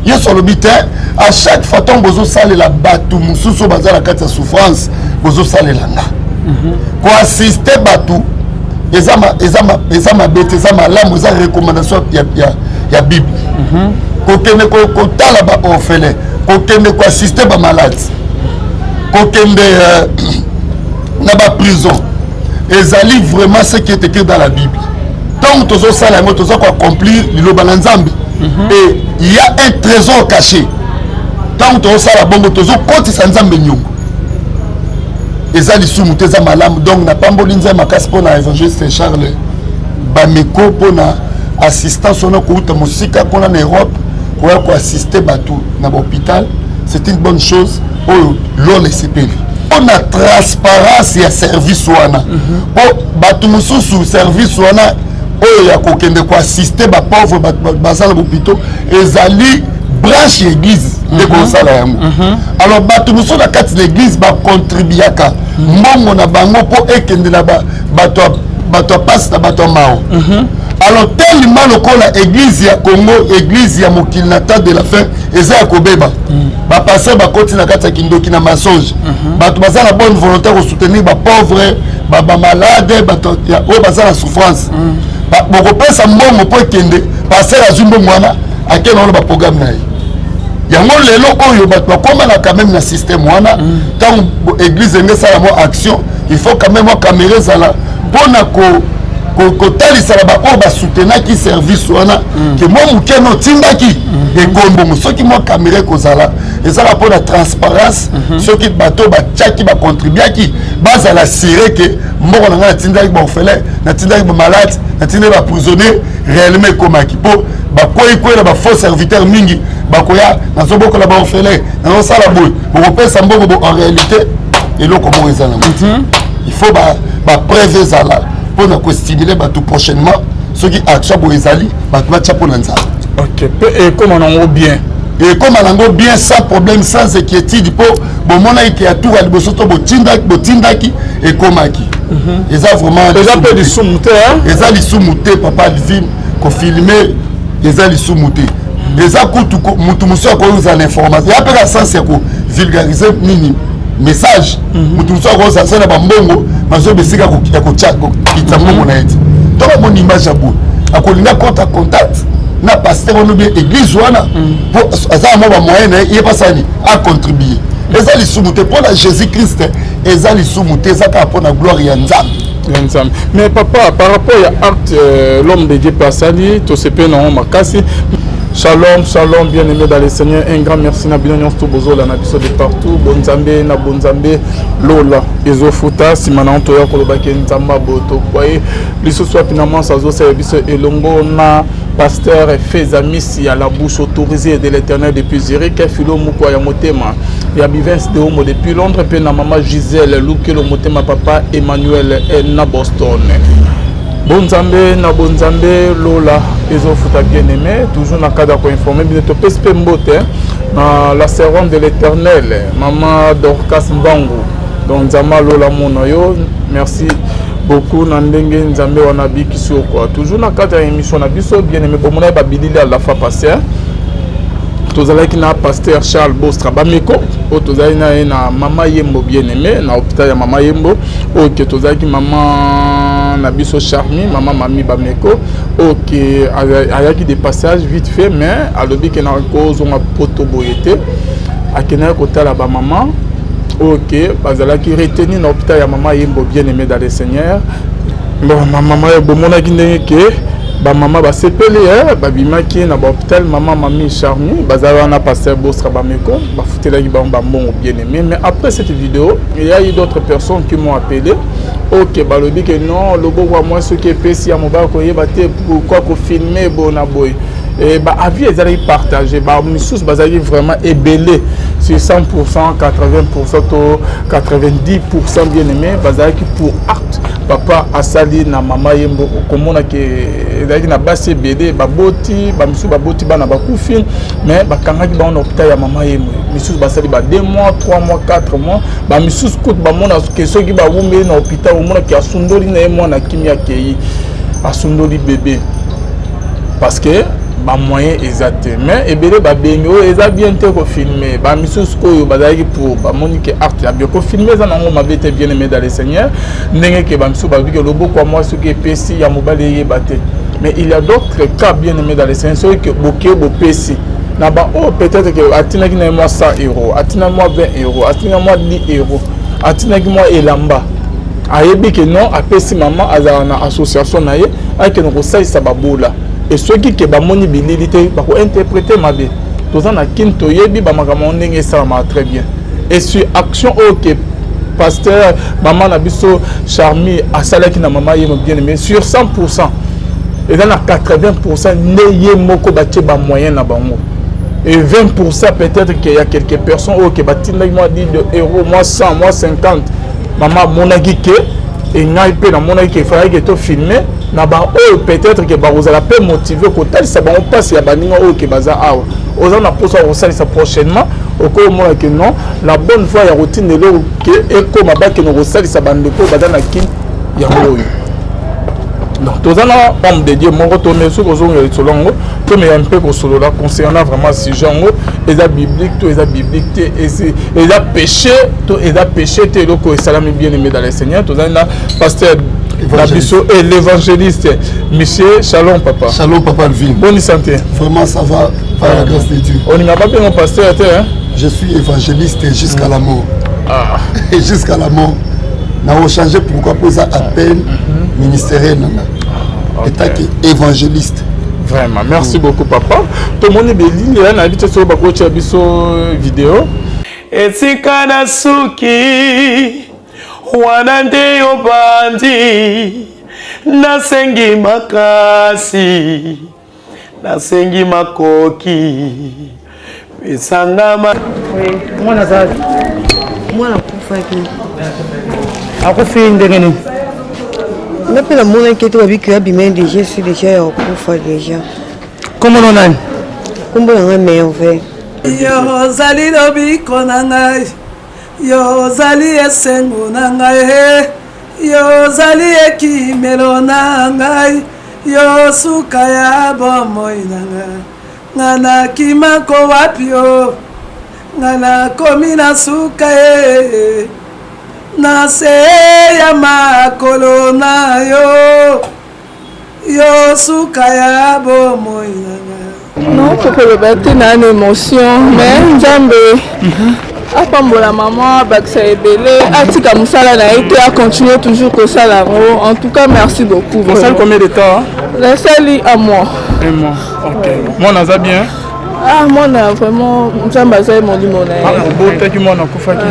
Yes, on le bite. À chaque fois, ton bozo sale la batou, moussou bazar la carte souffrance, bozo sale la nga. Pour assister batou, ezama bête, ezama l'âme, ezama recommandation ya Bible. Kokende ko tala ba orphelin, kokende ko assister ba malade, kokende na ba prison. Ezali vraiment ce qui est écrit dans la Bible. Donc tozo sala ngo tozo ko accomplir liloba na Nzambe. Et il y a un trésor caché. Tant que tu as bongo tozo koti sanzambe nyongo. Ezali sumu teza malamu donc na pambolinza makasi pona évangéliste Charles Bameko pona assistance on a ko musika pona na Europe ko assister batou na l'hôpital, c'est une bonne chose. Oh l'on les sepeli. On a transparence et service wana. Oh batou mususu service wana oh ya kokende ko assister ba pauvre bazala l'hôpital ezali branche église de kosala yango. Alors bato muso na kati l'église ba contribuaka mbongo na bango po ekende na bato passe na bato mao. Alors tellement lokola église ya Congo, église ya mokili na temps de la fin eza ya kobeba ba passer ba koti na kati ya kindoki na mensonge bato bazala bonne volonté ko soutenir ba pauvre ba malade bato ya o bazala souffrance boko pesa mbongo po ekende passer azumbo mwana akena na ba programme na ye. Yango lelo oyo bato bakoma na quand même na système wana tant église ngesa la action il faut quand même caméra zala pona ko talisa la ba o ba soutenir qui service wana que moi mukeno tindaki et kombo soki moi caméra ko zala ezala pona transparence soki bato ba tchaki ba contribuer ki bazala siré que mboko na nga tindaki ba orphelin na tindaki ba malade na tindaki ba prisonnier réellement komaki po ba koyi ba faux serviteur mingi bakoya na zoboko la ba orphelin na sala boy bo pesa mbongo en réalité et lo comment ezala il faut ba preuve zala pour nous stimuler tout prochainement ceux qui action pour ezali ba tcha pour nza. OK, et comment on bien et comme on bien sans problème sans inquiétude pour bon mona qui a tout à liboso to botindaki et komaki eza vraiment déjà peu de soumuté eza li soumuté papa film ko filmer eza li soumuté eza kutu mutu muso ko uza l'information ya peka sens ya ko vulgariser nini message mutu muso ko uza sana ba mbongo mazo besika ko tcha ko kitambongo na eti to ba mon image abu akolinga contact na pasteur on bien église wana pour ça moi ba moyen il pas ça ni à contribuer eza li soumuté pour la Jésus-Christ eza li soumuté ça ka pour la gloire ya Nzambe. Mais papa par rapport à acte l'homme de Dieu pasali to sepe na makasi. Shalom, shalom, bien-aimés dans le Seigneur. Un grand merci na bino nyonso bozola na biso de partout. Bonzambe na bonzambe lola ezofuta simana onto ya koloba ke nzamba boto kwaye liso soit finalement ça zo service elongo na pasteur Fezamisi à la bouche autorisée de l'Éternel depuis Zurich filo mukwa ya motema ya Bivens de Homo depuis Londres pe na maman Gisèle Lukelo motema papa Emmanuel na Boston. Bonzambe na bonzambe lola ezofuta bien-aimé toujours na cadre pour informer bien to pespe mbote na la servante de l'Éternel maman Dorcas Mbangu donc nzamba lola monoyo merci beaucoup na ndenge nzambe wana bikiso quoi toujours na cadre ya émission na biso bien-aimé bomona ba bilili à la fois passé tozalaki na pasteur Charles Bostra Bameko o tozali na mama Yembo bien-aimé na hôpital ya mama Yembo OK tozalaki mama na biso Charmi mama Mami Bameko OK ayaki des passages vite fait mais alobi ke na cause on a poto boyete akena kotala ba mama OK bazalaki retenir na hôpital ya mama Yembo bien-aimé dans le Seigneur bon mama bomona kindenge ke ba maman ba sepeli ba bimaki na ba hôpital maman Mami Charmi bazala na pasteur Bostra Bameko ba futela ki ba mbongo bien-aimé mais après cette vidéo il y a eu d'autres personnes qui m'ont appelé OK balobi que non lobo wa moi ce qui est pesi à moba ko yeba te pourquoi ko filmer bona boy et ba avis ezali partagé ba missus bazali vraiment ébélé sur 100% 80% to 90% bien-aimé bazali ki pour acte papa asali na mama Yembo komona ke ezali na basi ébélé baboti ba missus baboti bana bakufi mais bakangaki ba on hôpital ya mama Yembo missus basali ba 2 mois 3 mois 4 mois ba missus coûte ba mona ke soki ba wumbe na hôpital au mona ki asundoli na mwana kimia kei asundoli bébé parce que ba moyen exact mais ebele ba bengo eza bien te ko filmer ba misus ko yo bazaki pour ba monique art ya bien ko filmer ça nango mabete bien aimé dans le Seigneur ndenge ke ba misu ba bi ke lobo kwa moi ce qui pesi ya mobale ye baté mais il y a d'autres cas bien aimé dans le Seigneur ceux que boké bo pesi na ba oh peut-être que atina ki na moi 100 €, atina moi 20 €, atina moi 10 €, atina ki moi elamba ayebi que non apesi maman azala na association na ye ayeke no kosalisa babola et ceux qui ke bamoni bilili te bako interpréter mabe toza na kini toyebi bamakambo ndenge esalama très bien et sur action oyo ke pasteur maman na biso Charmi asalaki na mama ye mo bien aimé sur 100% eza na 80% nde ye moko batie bamoyen na bango et 20% peut-être qu'il y a quelques personnes qui batindaki moi 10 €, moi 100, moi 50 maman monaki ke et ngai pe na monaki ke fallait que to filmer na ba o peut-être que ba ozala pe motiver ko talisa ba on passe ya baninga o ke baza awa oza na poso o salisa prochainement oko mona que non la bonne fois ya routine lo ke eko mabaki no salisa bandeko badana kin ya oyo donc tozana homme de Dieu moko to mesu ko zonga solongo to me un peu ko solola concernant vraiment ce genre et la biblique to eza biblique te et la péché to eza péché te loko salami bien aimé dans le Seigneur tozana pasteur Nabiso et l'évangéliste monsieur Shalom papa Alvin bonne santé vraiment ça va par la grâce de Dieu on n'a pas bien mon pasteur hein je suis évangéliste jusqu'à la mort et jusqu'à la mort n'a changé pourquoi pour ça appel ministériel et évangéliste vraiment merci beaucoup papa tout le monde est bien na habité sur bako chabiso vidéo etikana suki wanande yobandi nasengi makasi nasengi makoki pesangama mwana zazi mwana kufaki akufi ndenge nini napela mona kete babiki abima déjà c'est déjà ya kufa déjà comment on a kombo na merveille yo zali lobiko na ngai yo zali esengo na ngai yo zali ekimelo na ngai yo suka ya bomoi na ngai ngana kimako wapi yo ngana komi na suka na se ya makolo na yo yo suka ya bomoi na ngai. Non, faut que le bête ait une émotion, mais Nzambe apambola maman, baksa ebele, atika musala na été à continuer toujours que ça là. En tout cas, merci beaucoup. Vous savez combien de temps? La salle à moi. Un mois. OK. Moi on a bien. Ah, moi na vraiment Nzambe azali mon limona. Ah, bote ki moi na kufaki.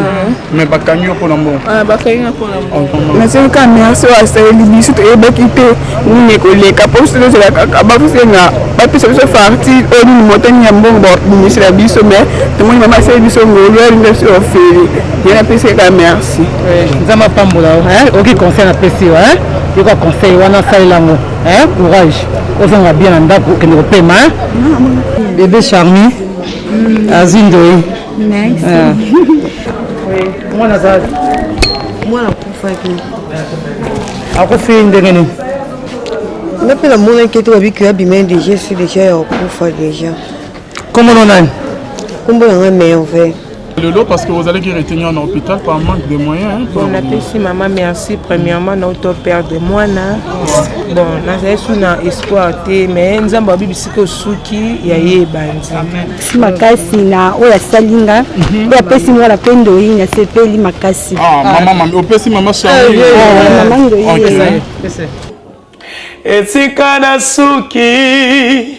Mais bakanyo ko na mbo. Ah, bakanyo ko na mbo. Mais c'est quand merci à ça biso to ebekite ni koleka poste de la kaka ba fusenga ba pisa biso farti oni motani ya mbongo ba ministre biso mais to moni mama sai biso ngolo ringa sur oferi yana pesa ka merci nzama pambola oki conseil na pesi hein yoko conseil wana salango hein courage ozanga bien na ndako kende ko pema bébé Charmi azindoi nice mwana zazi mwana kufaki akufi ndenge nini napela mona kete babiki abima déjà c'est déjà ya kufa déjà comment on a kombo na merveille Le lot parce que vous allez retenir en hôpital par manque de moyens. Bon, apprécie maman, merci. Premièrement, notre père de moi, bon, nous avons espoir, mais nous avons dit que Suki, il y a bandi. si makasi na oya salinga ya pesi mwana pendo ina sepeli makasi Ah, maman, au pesi maman Charmi. maman ndo OK. etikana suki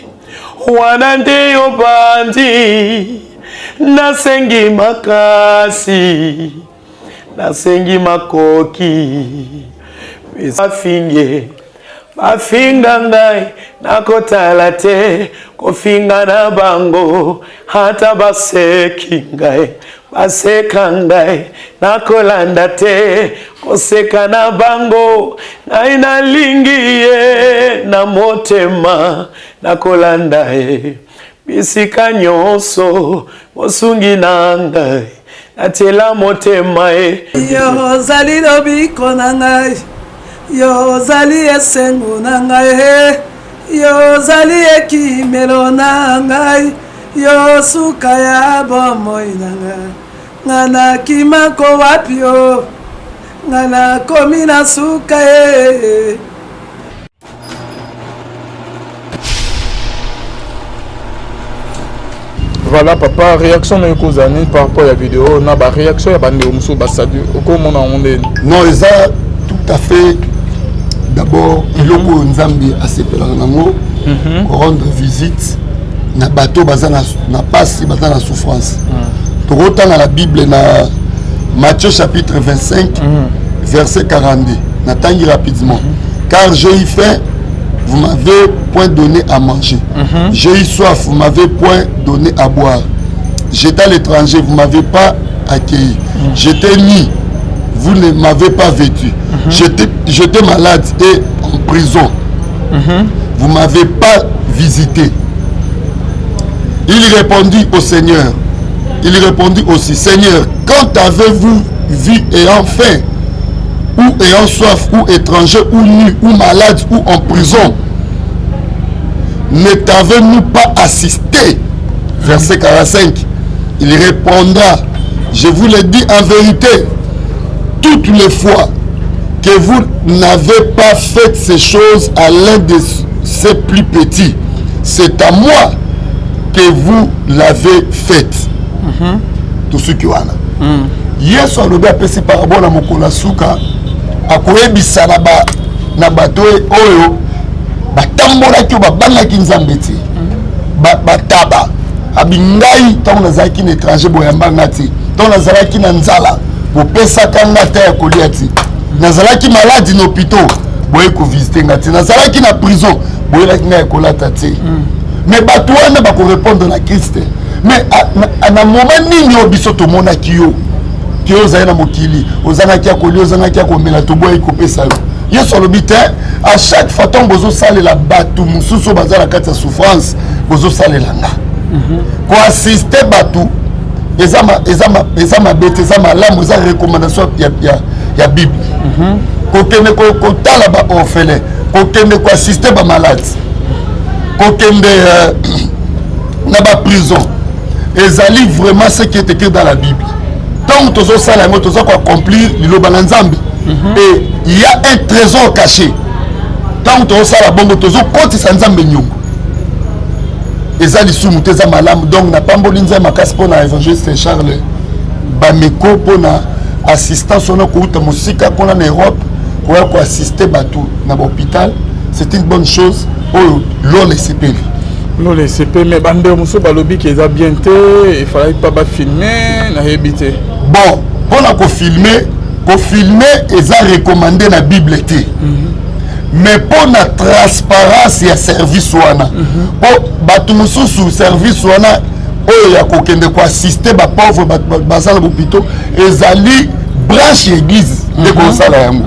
wanande yobandi nasengi makasi nasengi makoki bafinge bafinga ngai nakotala te kofinga na bango hata baseki ngai baseka ngai nakolanda te koseka na bango ngai nalingi ye na motema nakolanda ye bisika nyonso mosungi na ngai natela motema ye yo zali lobiko na ngai yo zali esengo na ngai yozali ekimelo na ngai yo suka ya bomoi na ngai nga nakimako wapi o nga nakomi na suka ye. Voilà papa, réaction de Kozani par rapport à la vidéo, na ba réaction ya bande omuso basadi comment on est. Non, ça tout à fait. D'abord, iloko nzambi asepela nango rendre visite na bateau bazana na passe bazana souffrance. Tout dans la Bible na Matthieu chapitre 25 verset 42. N'attendez rapidement. Car j'ai eu faim, vous m'avez point donné à manger. J'ai eu soif, vous m'avez point donné à boire. J'étais à l'étranger, vous m'avez pas accueilli. J'étais nu, vous ne m'avez pas vêtu. J'étais malade et en prison. Vous ne m'avez pas visité. Il répondit au Seigneur. Il répondit aussi, Seigneur, quand avez-vous vu ayant faim, ou ayant soif, ou étranger, ou nu, ou malade, ou en prison? Ne t'avez-nous pas assisté? Verset 45. Il répondra, je vous le dis en vérité, toutes les fois que vous n'avez pas fait ces choses à l'un de ces plus petits, c'est à moi que vous l'avez fait. Tout ce qui wana. Yesu alobi apesi parabole na mokolo suka akoyebisa na bato oyo batambolaki babangaki nzambe te. Bataba abingai ntango nazalaki na étranger boyambanga te, ntango nazalaki na nzala bopesaka nga te ya kolia te, nazalaki maladi na hôpital boye kovisite nga te, nazalaki na prison boyelaki nga ya kolata te. Mais bato wana bakorépondre na Christ. Mais na moment nini o biso tomonaki yo ki ozali na mokili ozanaki ya kolia ozanaki ya komela toboyi kopesa yo. Yesu alobi te à chaque fois ntango bozosalela bato mosusu baza na kati ya souffrance bozosalela nga. Koassiste bato eza mabe te, eza malamu, eza recommandation ya Bible. Kokende kotala baorphelin, kokende koassiste bamalade, kokende na baprison. Ezali vraiment ce qui est écrit dans la Bible. Donc tozo sala ngo tozo ko accomplir liloba na Nzambe. Et il y a un trésor caché. Tant tozo sala bongo tozo kotisa Nzambe nyongo. Ezali sumu te za malamu, donc na pamboli Nzambe makasi pona évangéliste Charles Bameko pona assistance on a kouta musika pona na Europe pour assister batou na l'hôpital. C'est une bonne chose. Oh l'on sepeli. Non, les CP, mais bande muso balobi qui est bien té, il fallait pas filmer, na habité. Bon, pour la filmer, ils ont recommandé la Bible té. Mais pour la transparence, il y a service wana. Pour batu muso sous service wana, oh ya kokende ko assister ba pauvre bazala bopito, ezali branche église de konsala yango.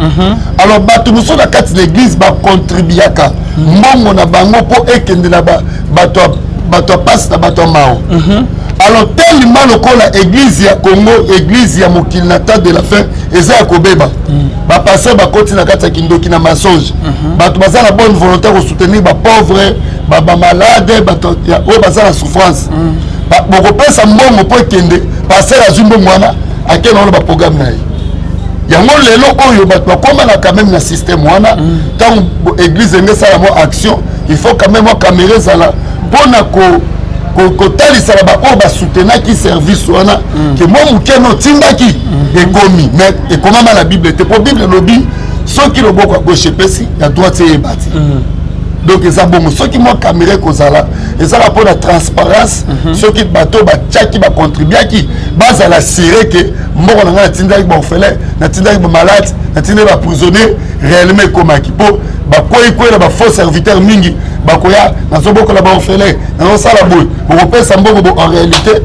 Alors batu muso na kati l'église ba contribuaka. Mongo na bango po ekende na bato passe na bato mao. Alors tellement lokola église ya Congo, église ya mokili na temps de la fin eza ya kobeba. Ba passer ba koti na kati ya kindoki na mensonge. Bato baza na bonne volonté ko soutenir ba pauvre, ba malade, bato ya o baza na souffrance. Ba boko pesa mbongo po ekende, passer la zumbo mwana akena ba programme na ye. Yango lelo oyo bato bakoma na quand même na système wana tant église ngesa la mo action il faut quand même caméra zala pona ko talisa ba o ba soutenir qui service wana que mo mukeno tindaki ekomi mais ekoma la Bible te pour Bible lobi ceux qui le boko gauche pesi ya droite et bati. Donc ça bon ceux qui mo caméra ko zala et ça la pour la transparence ceux qui bateau ba tchaki ba contribuer qui base la siré que moko na tindaki ba orphelin na tindaki ba malade na tindaki ba prisonnier réellement comme qui po ba koyi ba faux serviteur mingi ba koya na zo boko la ba orphelin na ça la boy pour pesa mbongo en réalité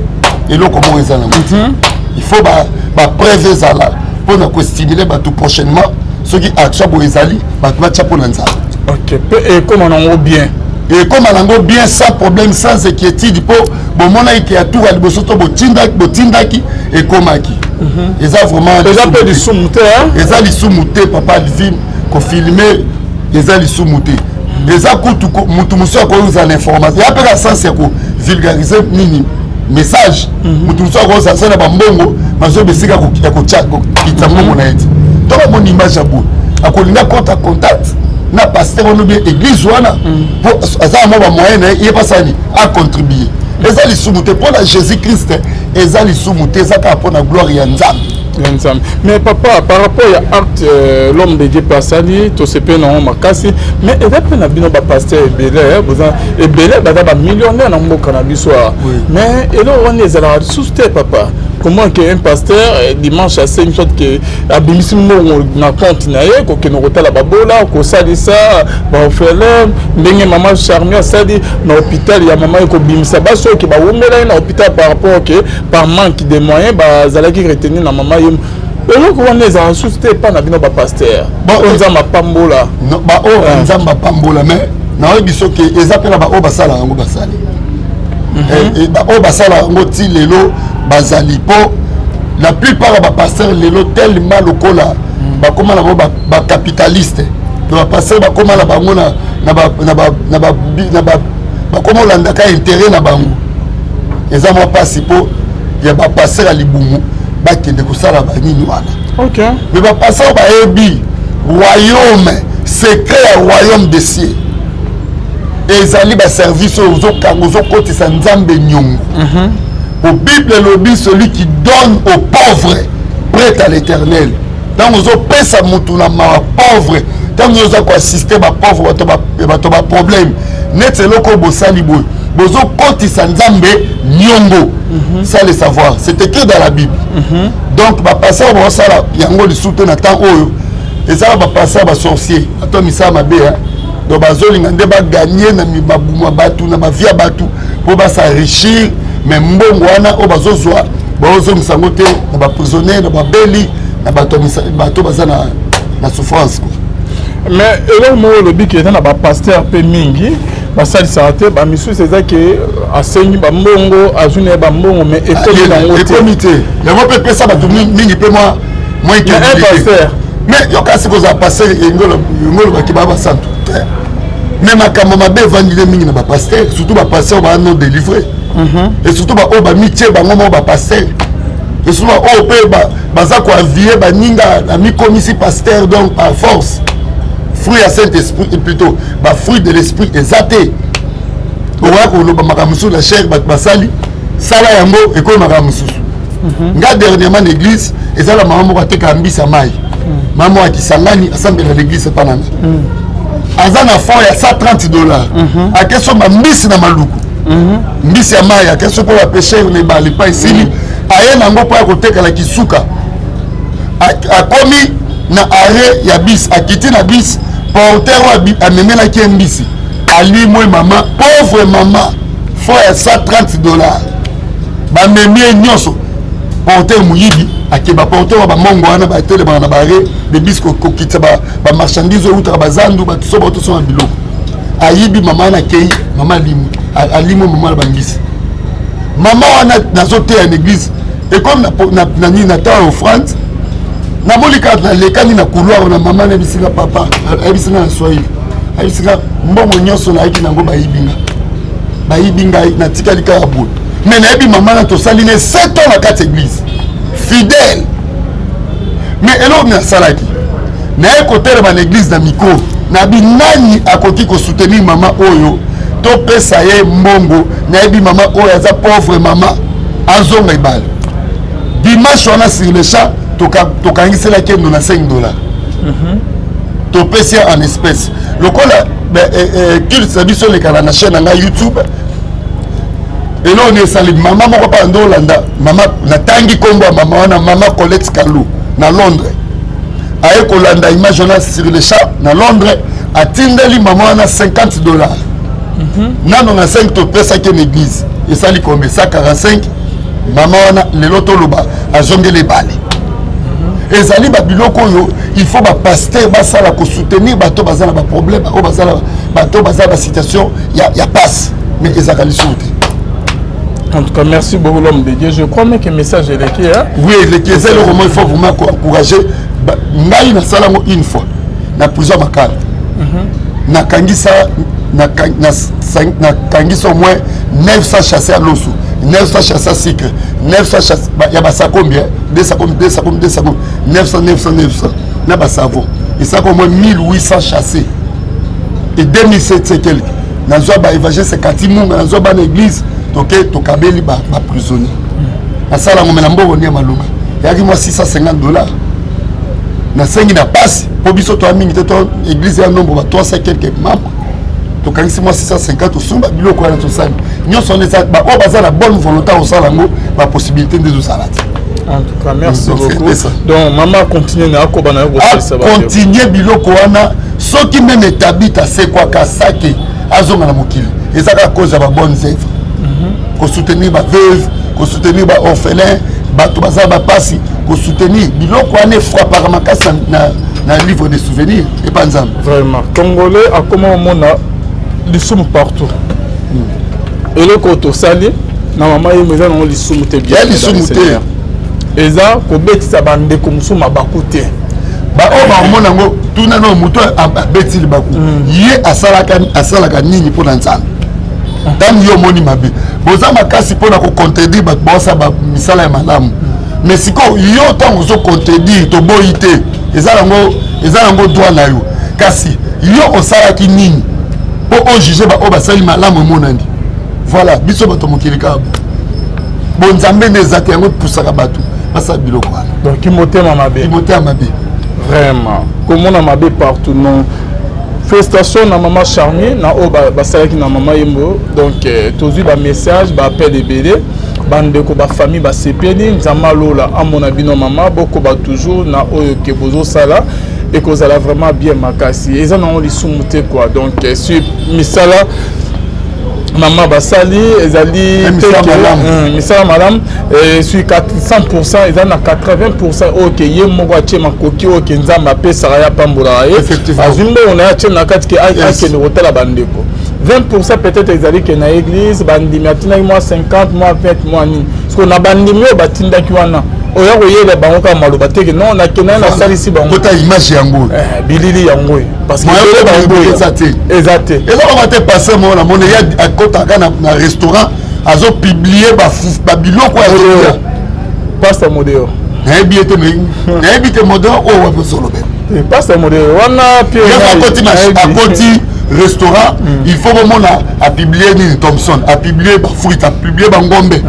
et là comment ils en il faut ba preuve ça là pour na ko stimuler ba tout prochainement ceux qui action bo ezali ba tu va pour nza. OK, et comment on bien. Et comme on bien sans problème, sans inquiétude, pour bon mon aïe qui a tout à l'bosoto botindaki et komaki. Ils ont vraiment. Ils ont des sous-moutés. Ils ont des sous-moutés, papa Livin, qu'on filmait, ils ont des sous-moutés. eza kutu mutu muso akoza l'information ya peka sens ya ko vulgariser nini message mutu muso akoza sana bambongo mazo besika ya ko chat ko kitambongo na eti to ba mon image ya bo akolinga contact na pasteur on bien église wana pour ça mo ba moyen et pas ça ni a contribuer eza li sumuté pour la Jésus Christ eza li sumuté za ka pour la gloire ya Nzambe. Mais papa, par rapport à acte l'homme de Dieu Passali, tout ce pays non makasi, mais il y a plein de pasteur et belé, bah millionnaire dans mon cannabis soir. Mais et là on est à la souste papa. Comment qu'un pasteur dimanche à 5 jours que abimissimo na continuer que nous reta la babola ko sali ça ba faire ndenge maman charmia sali na hôpital ya maman ko bimisa baso que ba wumela na hôpital par rapport que par manque de moyens ba zalaki retenir na maman yum et donc on est à souste pas na bino ba pasteur ba onza pambola non ba o nzamba pambola mais na biso que ezapela ba o basala ngo basali et ba o basala ngo ti lelo bazali po la plupart des pasteurs lelo tellement lokola ba koma na ba capitaliste ba pasteur ba koma na bango na ba koma landa ka intérêt na bango eza mo pasi po ya ba pasteur ali bumu ba kende ko sala ba nini wana. OK mais ba pasteur ba ebi royaume secret royaume des cieux ezali ba service aux kangozo côté sa nzambe nyongo. Au Bible lobby celui qui donne aux pauvres prête à l'éternel. Dans nos pesa mutuna ma pauvre, dans nos a assister ba pauvre ba problème. Net loko bosali boy. Bozo koti sanzambe nyongo. Ça le savoir, c'est écrit dans la Bible. Donc ba passer ba sala yango li soutenir temps oyo. Et ça va passer ba sorcier. Attends misa mabe hein. Donc ba zolinga nde ba gagner na mi babuma batu na ma via batu pour ba s'enrichir. Mais mbongo wana o bazozwa bazo misango te na ba prisonnier na ba beli na bato baza na souffrance. Mais elo mo le bi ke na ba pasteur pe mingi ba sali santé ba misu c'est ça que asenyi ba mbongo azune ba mbongo mais école na ngote comité ya mo pe pesa ba mingi pe moi que pasteur mais yo kasi ko za passer ngolo ba kibaba santo mais makambo mabe vandile mingi na ba pasteur surtout ba pasteur ba non délivré. Et surtout ba o ba mitie ba ngomo ba pasteur et surtout o pe baza ko avier ba ninga na mi commissi pasteur donc par force fruit à Saint-Esprit plutôt ba fruit de l'esprit exacté o wa ko lo ba makamusu la chair ba basali sala yango e ko makamusu nga dernièrement l'église et ça la maman ko teka mbisa mai maman a kisangani assemblée de l'église panana azana fond ya $130 a question ba mbisi na maluku mbisi ya maya keso pour la pêcher les balles pas ici aye nango pour koteka la kisuka akomi na arrêt ya bis akiti na bis porteur a memela ki mbisi ali moi maman pauvre maman faut ya $130 ba memie nyoso porteur muyibi akeba porteur ba mongo wana ba tele ba na barrêt de bis ko kitsa ba marchandise outra bazandu ba so ba to so biloko ayibi maman na kei maman limu alimo maman bangisi maman wana nazote ya l'église et comme na ni na temps offrande na molika na lekani na couloir na maman na bisinga papa bisinga na Swahili bisinga mbongo nyoso na yiki nango bayibinga na tikali ka bout mais na yebi maman na to saline 7 ans na quatre église fidèle mais elo na salaki na écouter ba l'église na micro na binani akoki ko soutenir maman oyo to pesa ye mbongo na yebi maman oyo aza pauvre maman azonga ibale dimanche wana sur le champ tokangisela kendo na $5 to pesa en espèce lokola qu'il sabi sur les canaux na chaîne na YouTube et là on est sali maman moko pa ndo landa maman na tangi kombo maman wana maman Colette Kalou na Londres aye kolanda image wana sur le champ na Londres atindeli maman wana $50 nano na 5 to pesa ke l'église et ça li combien ça 45 maman wana lelo to loba azonge les balles et zali ba biloko yo il faut ba pasteur ba sala ko soutenir bato bazala ba problème o bazala bato bazala ba situation ya passe mais ezakali sauter. En tout cas, merci beaucoup l'homme de Dieu. Je crois même que le message est qui hein? Oui, c'est le roman, il faut vraiment encourager. Ngai na salango une fois, na plusieurs makala. nakangisa au moins 900 chassés à l'osso, 900 chassés à sucre, 900 chassés, il y a ça combien 200, 900, il y a savon. Et ça au moins 1800 chassés. Et 2007 c'est quelques. Dans le évangile c'est Katimou, dans l'église, tu kabeli ba prisonnier. À ça là on met l'ambo on y a maluma. Il y a moi $650. Na sengi na passe pour biso to amingi to église ya nombre ba 300 quelques membres. To kanisi moi 650 to sumba biloko ya to sali. Nyo sonne ça ba o baza la bonne volonté au salango ba possibilité de zo salati. En tout cas merci beaucoup. Donc maman continue na ko bana ko ça va. Continuer biloko wana soki même établit à c'est quoi ka saki azonga na mokili. Et ça ka cause ba bonnes œuvres. Ko soutenir ba veuve, ko soutenir ba orphelin, ba to baza ba pasi. Pour soutenir, biloko ane fois par makasa na livre de souvenirs et pas ensemble. Vraiment, Congolais a comment on a les sommes partout. Et le côté sali, na maman y maison on les sommes bien. Les sommes et ça, ko beti sa bande comme somme bakute. Ba o ba mona ngo tuna no muto beti li baku. Yé asalaka nini pour nzana. Tam yo moni mabe. Boza makasi pour na ko contredire ba bossa ba misala ya malamu. Mais si ko yo tant ozo contredire to boité ezango droit na yo kasi yo osala ki nini po o juger ba o basali malamu monandi voilà biso bato mokilika bon nzambe nezate yango pusaka bato basa biloko wana donc imotema mabe vraiment comment on mabe partout non. Félicitations na maman Charmi na o basalaki na maman Yembo donc tozu ba message ba appel de BD bande ko ba famille ba sepeli nzama lola amona bino maman boko ba toujours na oyo ke bozo sala et que ça vraiment bien makasi et ça na li sumute quoi donc sur misala maman basali ezali misala madame sur 400% et na 80% OK yemoko atie makoki OK nzamba pesa ya pambola effectivement azumbo on a atie na katike ake ne hôtel bandeko 20% peut-être ezali que na église bandimi atina moi 50 moi 20 moi ni parce qu'on a bandimi o batinda ki wana oya koyela bango ka maloba teke non na kena na salisi bango kota image yango bilili yango parce que exact et là on va te passer moi na mona ya kota kana na restaurant azo publier ba biloko ya pasteur modeo na biete na biete modeo o wa solo ben pasteur modeo wana pio ya koti restaurant il faut vraiment à publier ni Thompson à publier ba fruit à publier ba ngombe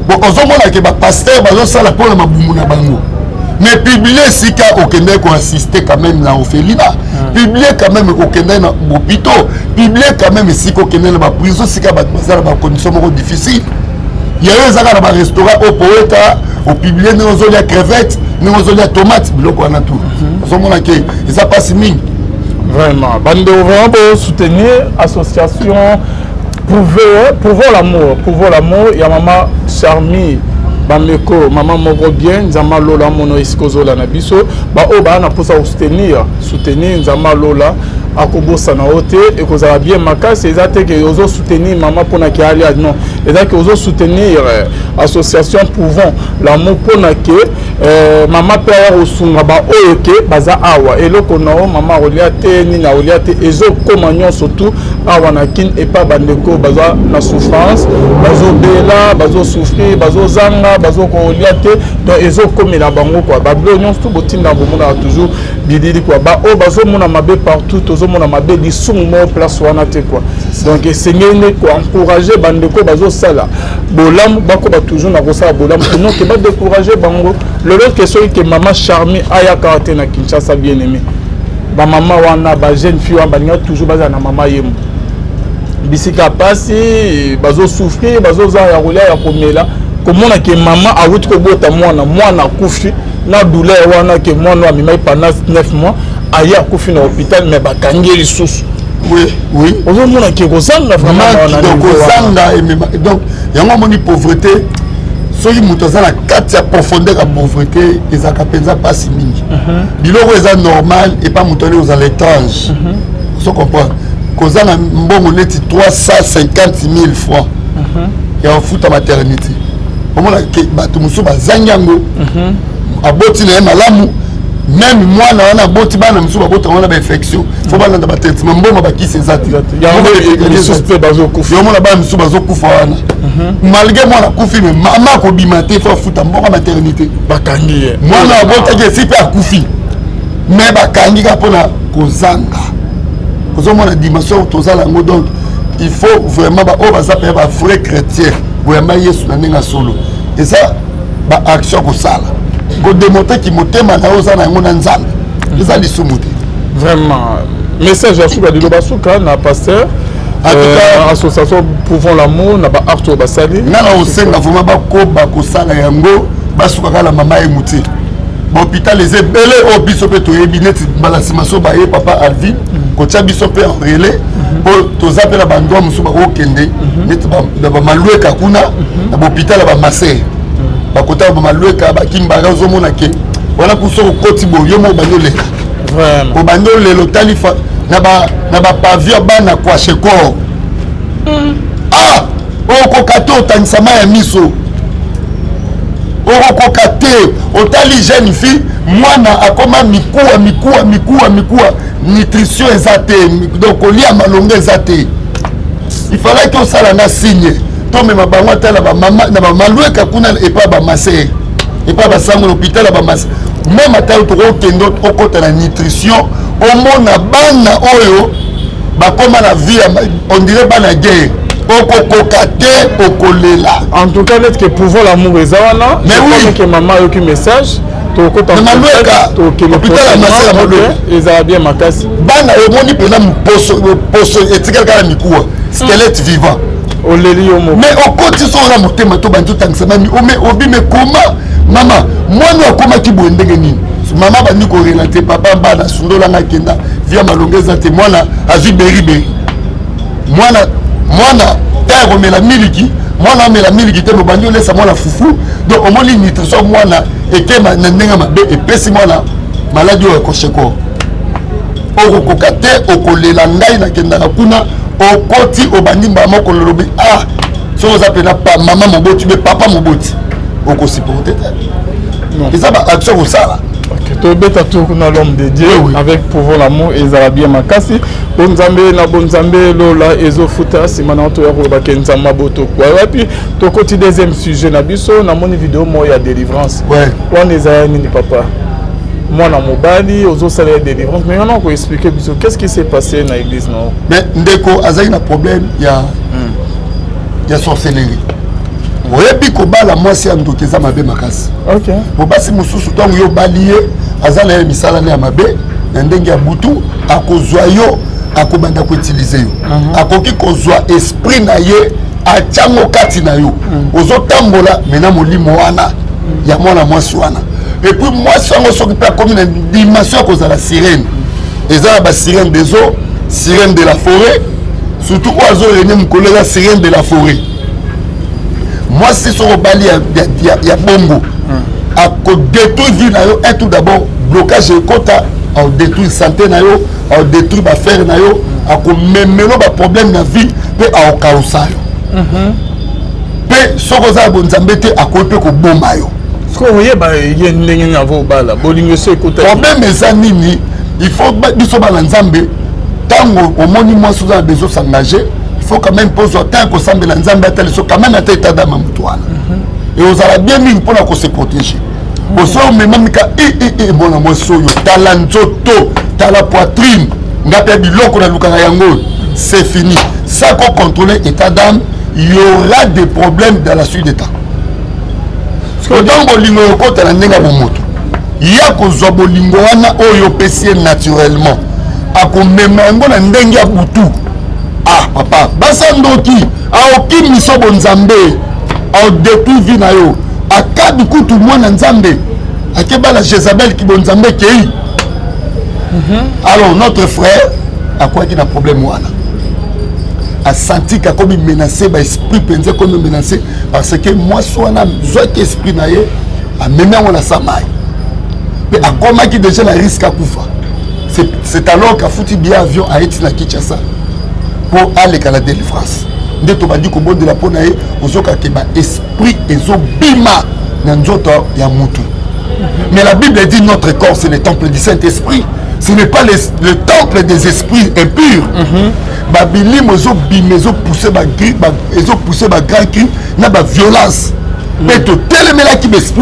bon ozomona ke ba pasteur bazo sala pour na mabumu na bango mais publier sika okende ko assister quand même na orphelinat publier quand même okende na hôpital publier quand même sika okende na ba prison sika ba bazala ba conditions moko difficile il y a eu ça dans ba restaurant au poeta au publier na ozolia crevette na ozolia tomate biloko wana tout ozomona ke ça passe mingi. Vraiment, bande vraiment pour soutenir association Pouvons l'amour, il y a maman Charmi Bameko, maman Moro bien, Nzama Lola mono iskozola na biso, ba o ba na posa soutenir Nzama Lola akobo sanaote et que ça va bien makasi ezate que ozo soutenir maman pona ki ali non, ezate que ozo soutenir association Pouvons l'amour pona que maman père osunga ba oyoke baza awa eloko na o maman oliate ni na oliate ezo komagnon surtout awa na kin et pas bandeko baza na souffrance bazo bela bazo souffrir bazo zanga bazo ko oliate donc ezo komela bango quoi bablo nyon tout botinda bomona toujours bidili quoi ba o bazo mona mabe partout tozo mona mabe di sumo place wana te quoi donc sengene ko encourager bandeko bazo sala bolam bako ba toujours na ko sala bolam non que ba décourager bango le l'autre question que maman Charmi aya karaté na Kinshasa bien aimé ba maman wana ba jeune fille ba ninga toujours baza na maman yemu bisika pasi bazo souffrir bazo za ya roula ya komela komona ke maman a wuti ko bota mwana kufi na douleur wana ke mwana amimai pendant 9 mois aya kufi na hôpital mais ba kangeli sous oui ozomona ke kozanga vraiment donc kozanga donc yango moni pauvreté soki moto aza na kati ya profondeur ya pauvreté ezalaka mpenza mpasi mingi biloko eza normal epa moto ane ozala étrange so comprendre koza na mbongo neti 350 000 francs ya kofuta maternité omona ke bato mosusu bazangi yango aboti na ye malamu même moi on a boti bana musu ba bota on a ba infection faut bana da traitement mbongo ba kisi ezati ya on suspect bazo kufa yo mona ba musu bazo kufa wana malgré moi na kufi mais mama ko bimate faut futa mbongo maternité bakangi moi na bota ke sipe akufi mais bakangi ka pona kozanga kozomona dimension tozala ngo donc il faut vraiment ba o baza pa ba vrai chrétien vraiment Yesu na ninga solo et ça ba action ko sala ko démontrer ki motema na oza na ngo na nzambe eza lisumu te vraiment message ya suka dilo basuka na pasteur en tout cas association Pouvons l'amour na ba arto basali ngana osenga vraiment ba ko ba ko sala yango basuka kala mama emuti hôpital les ebele au biso pe to yebinet balasima ba ye papa Alvin ko tia biso pe en relais pour toza pe la bandom musu ba okende net ba malueka kuna na hôpital ba masser ba kota ba malueka ba kimbaga zomona ke wana kuso koti bo yo mo bandoleka vraiment ko bandolelo talifa na ba pavio bana kwa sheko o ko kato tansama ya miso okoka te otali jeune fille mwana akoma mikuwa nutrition eza te donc olia malongo eza te il fallait que osala na signe tomema bango atala bamama na bamalueka kuna epa bamase epa basango na hôpital ya bamase même atali tokokende okota na nutrition omona bana oyo bakoma na vie on dirait bana guerre okokoka te okolela en tout cas peut-être que Pouvons l'amour ezawana mais oui que maman a eu message tokota malueka hôpital ya masera malueka ezala bien makasi bana omoni pena poso etikala kala mikuwa squelette vivant oleli yo mo mais okoti so na motema to banzo tangsama mi obime koma mama mwana akomaki boye ndenge nini mama bandi korela te papa bana sundolanga kenda via malongeza te mwana azwi beriberi mwana ta komela miliki mwana amela miliki te mobandi olesa mwana fufu donc omoni nutrition mwana ekema na ndenge mabe epesi mwana maladi oyo ekosheko okokoka te okolela ngai nakendaka kuna okoti obandi mbala moko lolobi soki oza pena mama moboti be papa moboti okosiporte te eza baaction kosala tobeta tour na l'homme de Dieu avec Pouvons l'amour ezala bien makasi bonzambe na bonzambe lola ezofuta nsima na to ya koloba ke nzambe boto kwa wapi tokoti deuxième sujet na biso na moni vidéo moya ya délivrance wana ezala nini papa mwana mobali ozosala ya délivrance mais on a ko expliquer biso qu'est-ce qui s'est passé na église non mais ndeko azali na problème ya sorcellerie oyebi kobala mwasi ya ndoki eza mabe makasi mobasi mosusu ntango yo bali ye aza na ye misala na ya mabe na ndenge ya butu akozwa yo akobanda koutilize yo akoki kozwa esprit na ye atiango kati na yo ozotambola mena molimo wana ya mwana mwasi wana epuis mwasi yango soki mpe akomi na dimension ya kozala sirène eza na basirène des eaux sirène de la forêt surtout oyo azorenie mokolo eza sirène de la forêt mwasi soko obali ya bongo akodétruire vie na yo un tout d'abord blocage ekota aodétruire santé na yo aodétruire bafere na yo akomemelo baproblème na vie mpe aokausa yo mpe soko oza ya bonzambe te akoki mpe kobomba yo oyeba ye ndenge nini avo obala bolingo so ekota problème eza nini il faut biso bana nzambe ntango omoni mwasi oza na besoin s'engager il faut quand même poser temps kosambela nzambe atali so quand même ata etadama moto wana et ozala bien mingi mpona kose protéger oso omemamika mwana mwasi oyo tala nzoto tala poitrine ngape ya biloko nalukaka yango c'est fini ça ko contrôler état d'âme il y aura des problèmes dans la suite d'état otango bolingo ekotala ndenge ya bomoto ya kozwa bolingo wana oyo opesi ye naturellement akomema yango na ndenge ya butu papa basandoki aokimiso bonzambe aodétruire vie na yo akabi kutu mwana nzambe akebala Jézabel ki bonzambe kei alors notre frère akwaki na problème wana asenti kakomi menacé baesprit penze komi menacé parce que mwasi wana zwaki esprit na ye amemi yango na samai mpe akomaki déjà na risque akufa c'est alors kafuti bia avion aeti na Kinshasa pour aleka na délivrance nde tobandi kobondela mpo na ye ozokake baesprit ezobima na nzoto ya mutu Mais la Bible dit notre corps, c'est le temple du Saint-Esprit. Ce n'est pas le temple des esprits impurs. Babili, ils ont poussé ma grand crime, na ba violence. Mais tu télémela qui m'esprit,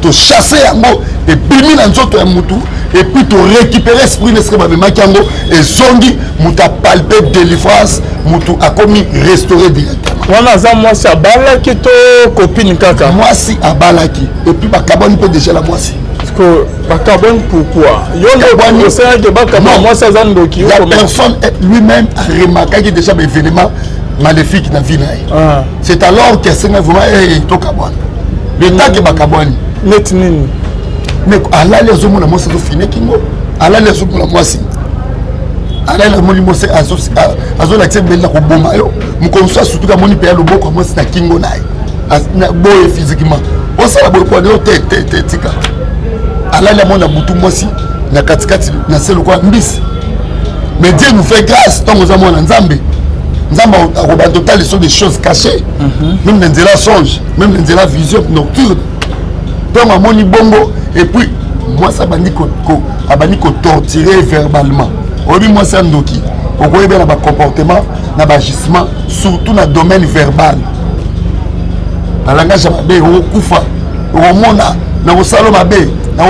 tu chasser yango et bimi dans nzoto ya mutu et puis tu récupérer l'esprit de ce que ma kiango et zongi muta palper délivrance mutu a commis restaurer directement. Wana za moi si abalaki to copine kaka. Moi si abalaki et puis ba carbone peut déjà la moi si. Parce que ba carbone pourquoi? Yo le c'est que ba carbone moi ça zandoki. La personne lui-même a remarqué qu'il déjà un événement maléfique dans la vie. C'est alors que c'est vraiment tout carbone. Le temps que ba carbone net nini. Mais ala les hommes na moi c'est fini kingo. Ala les hommes na moi si. Ala les hommes moi c'est azo la tête belle ko boma yo. Mu konso surtout ka moni paya loboko moi c'est na kingo naï. Na boye physiquement. On ça la boye ko de tête tika. Ala les monde na butu moi si na katikati na selo kwa mbisi. Mais Dieu nous fait grâce tant aux amours na Nzambe. Nzambe a total sont des choses cachées. Même dans la songe, même dans la vision nocturne. Donc moni bongo et puis moi ça bandi ko torturer verbalement. Obi moi ça ndoki. Okoye bien na ba comportement, na ba agissement, surtout dans le domaine verbal. Na langage mabe o kufa, o mona na o salo mabe, na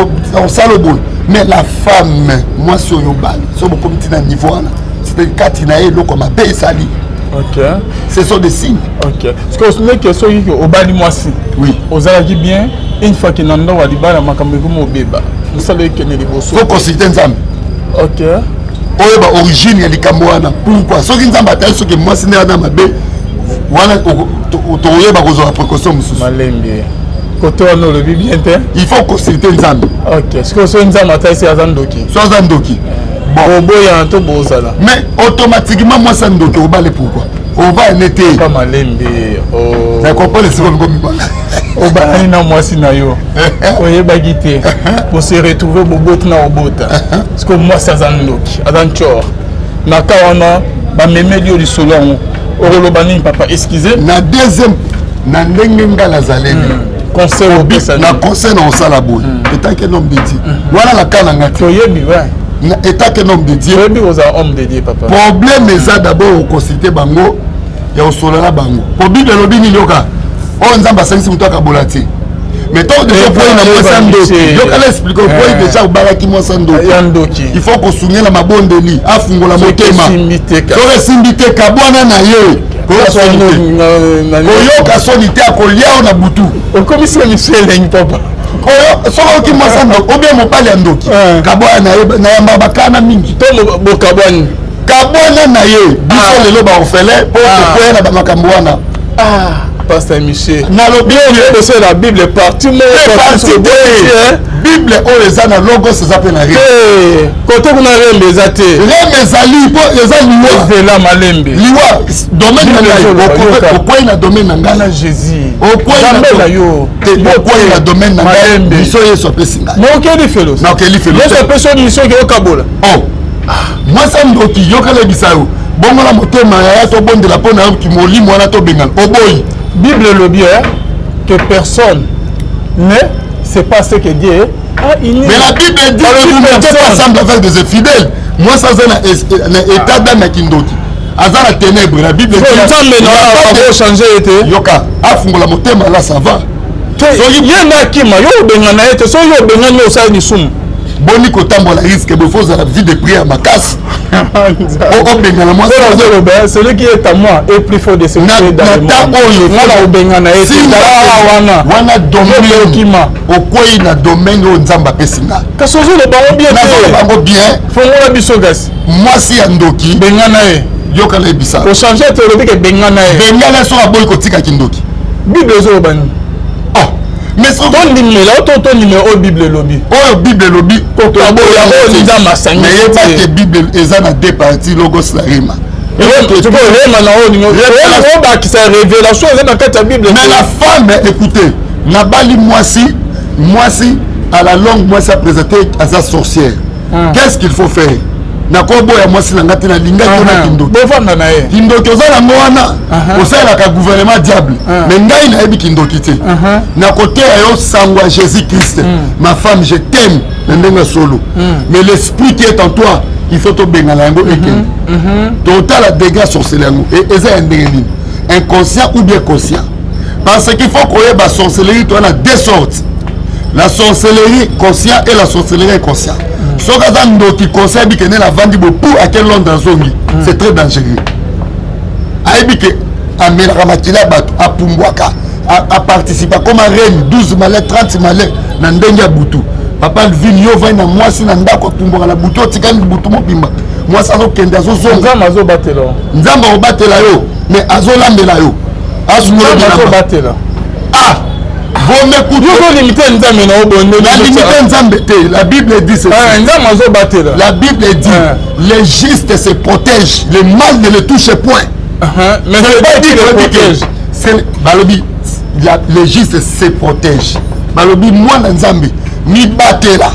o salo bon. Mais la femme, moi sur yo bal, so beaucoup petit na niveau là. C'est une katina et loko mabe sali. OK. Ce sont des signes. OK. Ce que ce n'est que so yi au bali moi si. Oui. Ozalaki bien une fois que nando wa libala makambe ko beba. Musala ekene liboso. Faut consulter Nzambe. OK. Oyo ba origine ya likambo wana. Pourquoi? Soki Nzambe atali soki moi si na mabe wana toyeba kozwa précaution mususu. Malembe. Côté wana le bien te. Il faut consulter Nzambe. OK. Ce que so Nzambe atali c'est azandoki. So azandoki. Bon boya to bozala. Mais automatiquement moi ça ndoki o balé pourquoi? On va noter. Pas malembe. Oh. Ça comprend les secondes comme bana. Obani na mwasi na yo. Oyebaki te. Pour se retrouver bobot na obota. Parce que moi ça zandoki, adanchor. Na ka wana ba memeli oli solo ngo. Orolobani papa excusez. Na deuxième na ndenge ngala zaleni. Conseil au bisa na conseil na osala boy. Étant que homme de Dieu. Voilà la kana ngati. Oyebi ouais. Étant que homme de Dieu. Oyebi oza homme de Dieu papa. Problème eza d'abord au consulter bango ya osolola bango. Po Bible lobi ni yoka. On Nzamba sangisi mutu akabola te. Mais tant que je vois na mwasa ndoki. Yoka la explique pourquoi déjà obalaki mwasa ndoki. Il faut qu'on souvienne la mabondeli, afungola motema. Ko simbite kabwana na ye. Koyoka sonité akolia na butu. Okomisi Michel lengi papa. Koyo soko ki mwasa ndoki, obia mopali ya ndoki. Kabwana na yamba bakana mingi. To bo kabwani. Kabwana na ye. Biso lelo ba ofele po ko na ba makambo wana. Pasteur Michel. Na lo Bible c'est la Bible partout mais Bible o eza na logos eza pe na rien. Côté kuna rembe ezate. Rembe ezali po eza liwa. Vela malembe. Liwa domaine na ngai. Okwei na domaine na ngai. Na Jésus. Okwei na yo. Okwei na domaine na ngai. Biso yeso apesi ngai. Na okeli felo. Na okeli felo. Yeso apesi mission ke okabola. Oh. Moi ça ndoki yokala bisayo. Bongo la motema ya to bondela pona ki molimo wana to bengana. Oboyi. Bible le bien que personne ne sait pas ce que Dieu a inné. Mais la Bible dit que vous mettez pas ensemble avec des infidèles. Moi ça c'est un état dans la kindoki. Azara ténèbres la Bible dit que changer été. Yoka afungola motema là ça va. So yenda kima yo bengana ete so yo bengana o sa ni sum. Boni kotambola risque il faut la vie de prière ma casse. Celui qui est à moi est plus fort de ce qui est dans le monde. Wana domaine okwei na domaine o Nzamba pesinga. Kasozo le bango bien. Bango bien. Fongola biso gas. Moi si ya ndoki bengana e. Yoka na ebisa. Au changer théologie que bengana e. Bengana so aboy kotika kindoki. Bible zo bani. Mais ce ton numéro, ton numéro Bible lobby. Oh Bible lobby. Mais pas que Bible est dans deux parties logos la rima. Mais la femme, écoutez, Nabali Moisi à la longue moi ça présenté à sa sorcière. Qu'est-ce qu'il faut faire? nakoboya mwasi na ngati na linga tona kindoki bovanda na ye kindoki oza nango wana osalelaka gouvernement diable mais ngai nayebi kindoki te nakoteya yo sango ya Jésus Christ ma femme je t'aime na ndenge solo mais l'esprit qui est en toi il faut tobengana yango ekende totala dégâts sorcelé yango eza ya ndenge nini inconscient ou bien conscient parce qu'il faut koyeba sorcellerie to na deux sortes la sorcellerie conscient et la sorcellerie inconscient soki aza ndoki conscient ayebi kende na vandi bo pour ake londres azongi c'est très dangereux ayebi ke amelaka makili ya bato apumbwaka aparticipe akoma reine 12 malais 30 malais na ndenge ya butu papa vini yo vai na mwasi na ndako apumbwaka na butu otikali butu mobimba mwasi azokende azozonga nzambe akobatela yo mais azolambela yo azobatela vous m'écoutez limité nzambe na obonde la limité nzambe te la Bible dit ceci nzambe azobatela la Bible dit les justes se protègent le mal ne le touche point mais c'est pas dit que protège c'est balobi les justes se protègent balobi mwana nzambe mi batela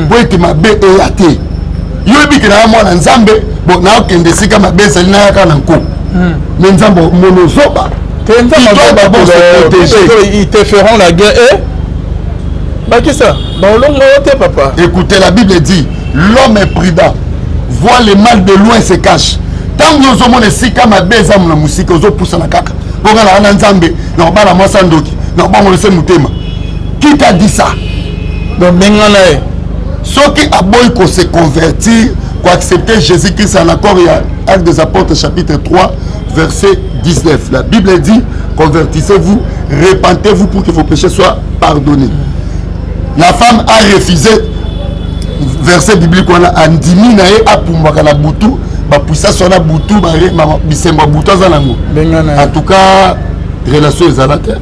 po ete mabe eya te yo ebiki na mwana nzambe bon na okende sika mabe ezali na yaka na nko mais nzambe monozoba ils te feront la guerre et Bakissa, papa. Écoutez, la Bible dit l'homme est prudent, voit le mal de loin et se cache. Tant que nous sommes ici, comme à Bézam, la musique, nous poussons la caca. Nous avons un Nzambe, nous avons un Mosandoki, nous avons un Moutema. Qui t'a dit ça? Donc, ceux qui a beau se convertir, pour accepter Jésus-Christ en accord, il y a Actes des Apôtres, chapitre 3, verset 19. La Bible dit, convertissez-vous, repentez-vous pour que vos péchés soient pardonnés. La femme a refusé, verset biblique, on a andimi nae apumwaka na butu, ba puissance na butu, ba bisemba butu zanango. En tout cas, relation ezalate.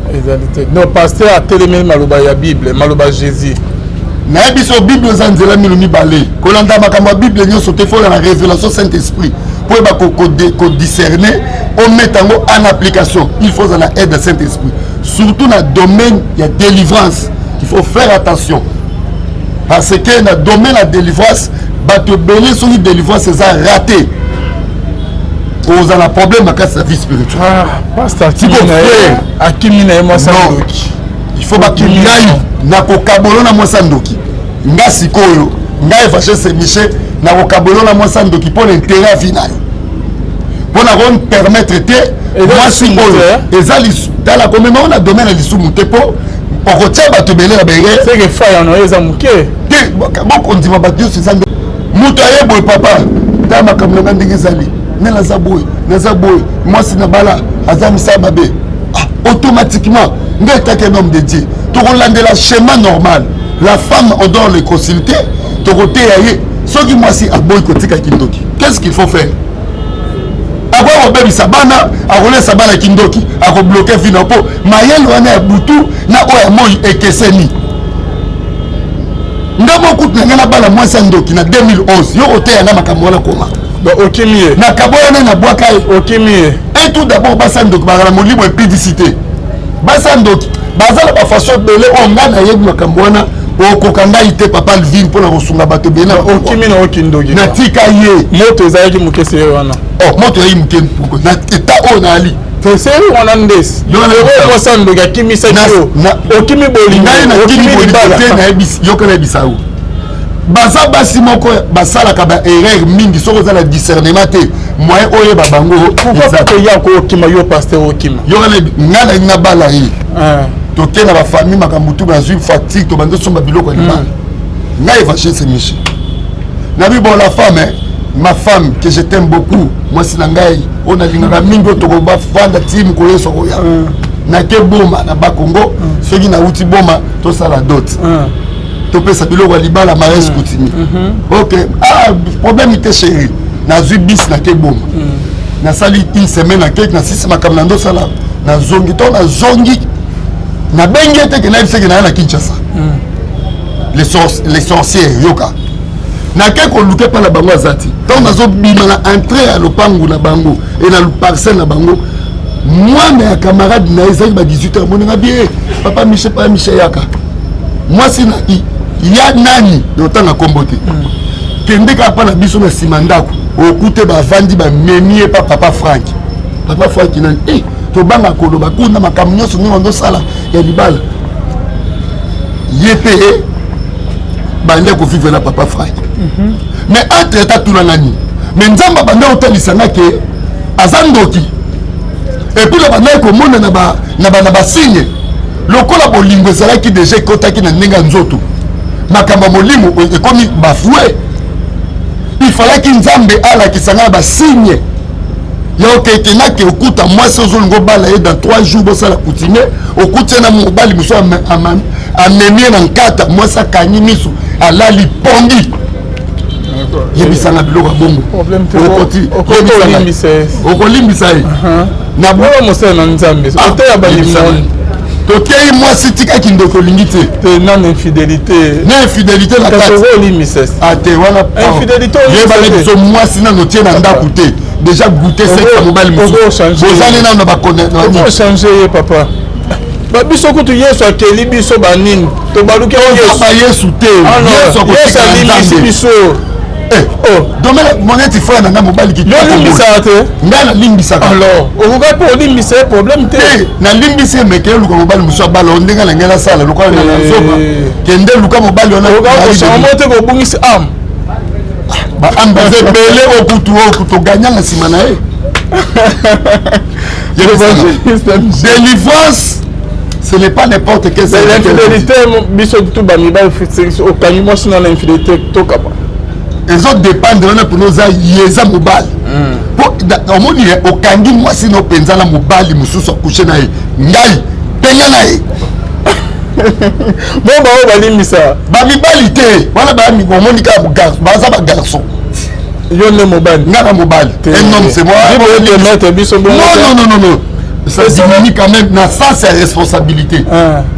Non, pasteur a télémé maloba ya Bible, maloba Jésus. Na biso Bible zanzela milumi balé. Kolanda makamba Bible nyoso te faut la révélation Saint-Esprit. Pour ba ko discerner, on met en application. Il faut la aide de Saint-Esprit. Surtout dans le domaine il y a délivrance. Il faut faire attention. Parce que dans le domaine de la délivrance, bato belé sur une délivrance c'est raté. Vous avez un problème avec sa vie spirituelle. Pasteur Akimina et moi sandoki. Il faut pas qu'il y ait na kokabolo na moi sandoki. Nga sikoyo, nga evaché se miché na kokabolo na moi sandoki pour l'intérêt final. Pour nous permettre de moi sikoyo. Ezali dans la commune on a domaine à l'issue mutepo. On retient bato belé la béré. C'est que faille en oeza mouké. Beaucoup on dit ma bato c'est ça. Moutaye boy papa. Dans ma comme le gars d'Izali. Nela zaboy, nazaboy. Moi c'est nabala. Azami sababe. Automatiquement, nous sommes un homme de Dieu. Tu relandes le schéma normal. La femme, on doit les consulter. Tu relandes ce qui moi si à boy kotika kindoki. Qu'est-ce qu'il faut faire? Avoir un bébé sabana, à rouler sabana kindoki, à rebloquer finapo. Mayel wana butu na oya moi ekeseni. Ndamo koute na bala moi sandoki na 2011. Yo oteya na makambo wana koma. Okimie. Na kaboya na boaka okimie. Et tout d'abord basandoki ba la molimo épidicité. Basandoki bazala ba façon belé onga na yebi makambo wana okokanga ite papa Lvin pour la resunga bato bena okimi na okindoki. Na tika ye moto ezaki mukese wana. Oh moto yi muken pourquoi na eta ona ali. C'est wana ndes. Yo basandoki akimi sakio. Okimi bolinga na okimi bolinga na ebisi yokana ebisao. Baza basi moko basala ka ba erreur mingi soko za la discernement te moyen oye ba bango pourquoi ko ya ko okima yo pasteur okima yo ngana ina bala yi to kena ba famille makambutu ba zui fatigue to bando somba biloko ni mal na évaché c'est michi na bi bon la femme ma femme que je t'aime beaucoup moi si ngai on a lingaka mingi to ko ba fanda team ko yeso ko ya na ke boma na ba Congo soki na uti boma to sala dot topesa biloko libala mariage continue. OK. Ah, problème était chéri. Na bis na ke boma. Na sali une semaine na ke na 6 makam na ndo sala. Na zongi to na zongi. Na bengete ke na biseke na Kinshasa. Les sorciers yoka. Na ke ko luke pa la bango azati. To na zo bima na entrée à lopangu na bango et na le parcelle na bango. Moi mes camarades na ezaki ba 18h moninga bien. Papa Michel Yaka. Moi si na il y a nani d'autant à comboter. kende kaka mpa na biso na nsima ndako okute bavandi bamemie pa papa Frank nani tobanga koloba kuna makambo nyonso ndenge ondosala ya libala ye mpe bande kovivre na papa Frank mais entre ta tunanga nini mais nzambe abanda otalisa ke aza ndoki epuis abandaki komona na basigne lokola bolingo ezalaki deja ekotaki na ndenge ya nzoto makambo ya molimo ekomi bafue ifalaki nzambe alakisanga na basigne ya okekenaki okuta mwasi ozolingo bala ye dans 3 jours bosala coutume okuti na mobali mosu amemie na nkata mwasi akangi miso alali pongi yebisanga biloko ya bongo okolimbisa ye na bolo mosala na nzambe oteya balimoni tokei mwasi tikaki ndeko olingi te na infidélité na kati wana yebala biso mwasi nano tie na ndako te déjà goûté sexe ya mobali mosusu bozali nano na bakochange ye papa biso kutu yesu akeli biso banini tobaluki yesu te yesu akotikalimbisi biso domene moneti frère na nga mobali kitolimbisaka te ngai nalimbisaka alors okokai mpo olimbisa ye problème te nalimbisi ye meke luka mobali mosu abala ndenge na ngai nasala lokola na nzoba kende luka mobali wana okakosamo te kobungisi ame baame baza ebele okutu toganya na nsima na ye délivrance ce n'est pas n'importe quel l'infidélité biso tu bamibali okangi mwasi na infidélité tokaba ezodépendre wana mpona oza yeza mobali po omoni okangi mwasi na openza na mobali mosusu akushe na ye ngai penya na ye bo bao balimbisa bamibali te wana omoni kaka baza bagarçon yo nde mobali nga na mobali un homme c'est moi non ça diminue quand même na sens ya responsabilité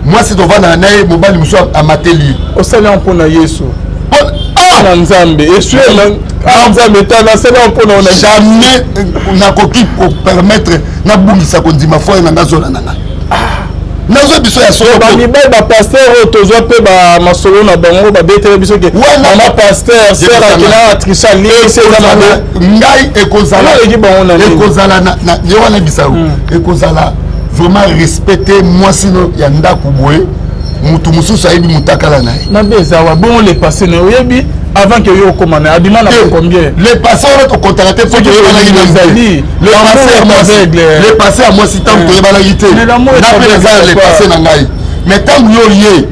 mwasi tovanda na ye mobali mosusu amateli osali mpona yesu na nzambe nzambe etana sala mpona ona jamais nakoki kopermettre nabungisa kondima foi na nga zola na ngai nazwa biso ya solo bamibali bapaster oyo tozwa mpe bamasolo na bango babetele biso ke mama paster ser akela atrisha lisi eza mabe ngai ekozala ye wana bisa ekozala vraiment respecte mwasino ya ndako boye mutu mosusu ayebi mutakala na ye mabe ezawa bongo le passé na oyebi avant que yo komana abima na combien le passé on to contacter pour que le passé à moi si tant que yebala yité na pesa le passé na ngai mais tant yo ye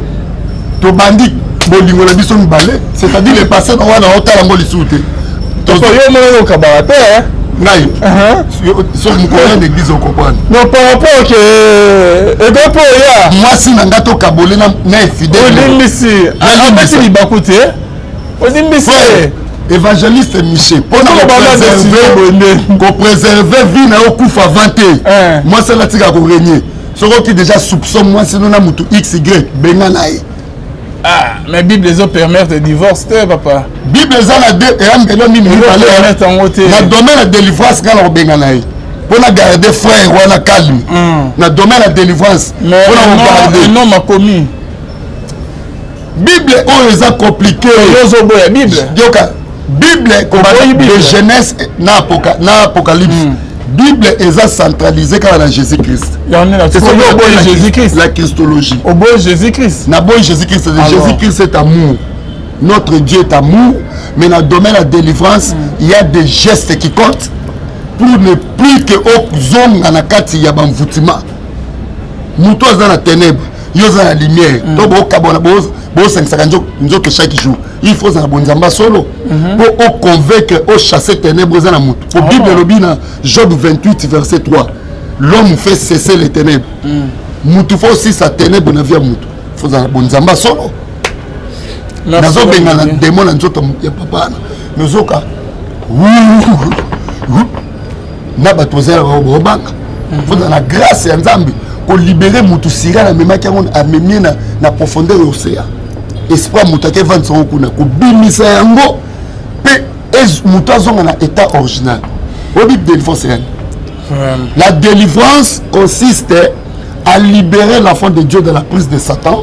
to bandi bolingo na biso mbale c'est-à-dire le passé na wana otala ngo lisute to yo mo ka ba te ngai so mukona d'église au comprendre non par rapport que ego po ya moi si na ngato kabole na fidèle olimbisi abeti libakute odimbisi évangéliste Michel pour nous préserver vie na okufa vanté moi c'est là tika ko régner soko qui déjà soupçonne moi sinon na mutu xy benga nae mais Bible les permettre de divorce papa Bible za na de et ambelo ni na domaine de délivrance quand on benga nae pour na garder frère wana calme na domaine de délivrance pour na garder non ma commis Bible oyo eza compliqué yozoboya Bible yoka Bible de Genèse na Apocalypse Bible eza centralisé quand dans Jésus-Christ c'est Jésus-Christ la christologie au boy Jésus-Christ na boy Jésus-Christ Jésus-Christ c'est amour notre Dieu est amour mais dans le domaine de la délivrance il y a des gestes qui comptent pour ne plus que zone na kati ya bamvutima muto aza na ténèbres yo za la lumière to bo kabona bo sangisa nzoto chaque jour il faut za bonzamba solo pour convaincre au chasser ténèbres za na mutu pour Bible lobina Job 28 verset 3 l'homme fait cesser les ténèbres mutu faut aussi sa ténèbre na via mutu faut za bonzamba solo nazo benga na démon na nzoto ya papa na nozoka na batozela ba banga faut za la grâce ya nzambe ko libérer mutu sira na memaki yango amemie na profondeur ya océan espoir mutu ake vendre son kuna ko bimisa yango pe mutu azonga na état original obi délivrance la délivrance consiste à libérer l'enfant de Dieu de la prise de Satan,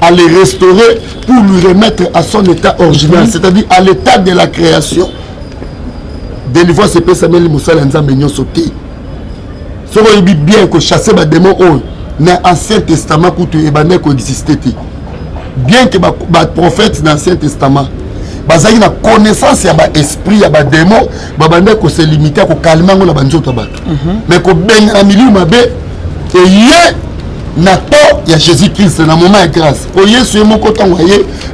à le restaurer pour lui remettre à son état original, c'est-à-dire à l'état de la création. Délivrance c'est pas ça, mais les moussala nzambe nyonso te. Ce qu'on dit bien que chasser les démons dans l'Ancien Testament pour exister. Bien que les prophètes dans l'Ancien Testament, ils ont une connaissance de l'esprit, de les démons, ils se limiter à calmer les gens. Mais quand ils ont milieu et hier, il y a Jésus-Christ dans le moment de grâce. Jésus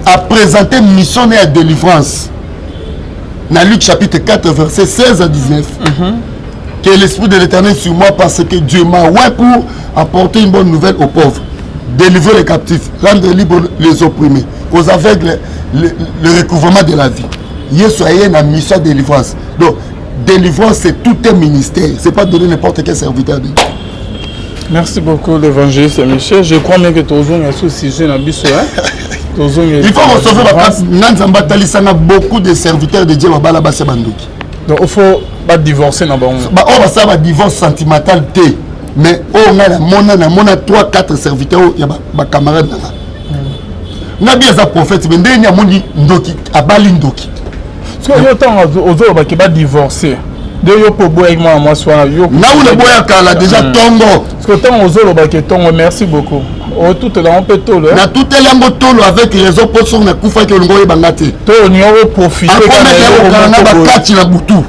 a présenté une mission de délivrance. Dans Luc chapitre 4, verset 16 à 19. Que l'Esprit de l'Éternel sur moi parce que Dieu m'a oint pour apporter une bonne nouvelle aux pauvres, délivrer les captifs, rendre libres les opprimés, aux aveugles le recouvrement de la vie. Yesu a une mission de délivrance. Donc, délivrance, c'est tout un ministère. Ce n'est pas donner n'importe quel serviteur de Dieu. Merci beaucoup, l'évangéliste Michel. Je crois bien que tu as un sujet dans le biso. Il faut recevoir beaucoup de serviteurs de Dieu. Donc, il faut pas divorcer. On va un divorce sentimental. Mais on a 3-4 serviteurs. Il y a des camarades. On a bien des prophètes. Mais il y a des ndoki. Parce que y a des gens qui divorcer. De yo pour boire avec moi soir yo na ou le boya kala déjà tongo parce que tant ozolo ba ke tongo merci beaucoup o tout là on peut tolo na tout elango tolo avec raison pour son na kufa ke longo ebangate to ni o profiter quand na ba kati na butu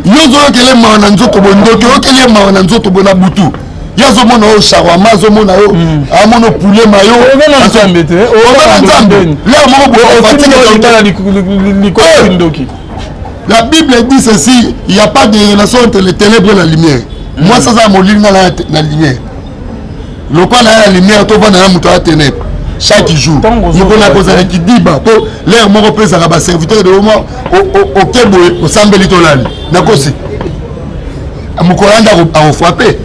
yo zo ke le ma na nzoto bondo ke le ma na nzoto bona butu yo zo mona o shawarma zo mona yo amono poulet mayo on va embêter on va embêter là mo bo fatigué. La Bible dit ceci, il n'y a pas de relation entre les ténèbres et la lumière. Moi, ça va m'ouvrir dans la lumière. Le quoi la lumière, tu vas dans la ténèbre. Chaque jour. Nous avons posé qui dit, l'air mon repère, ça va serviteur de moment au Kéboué, au Sambeli Tolali. D'accord, c'est. Mon Koranda a frappé.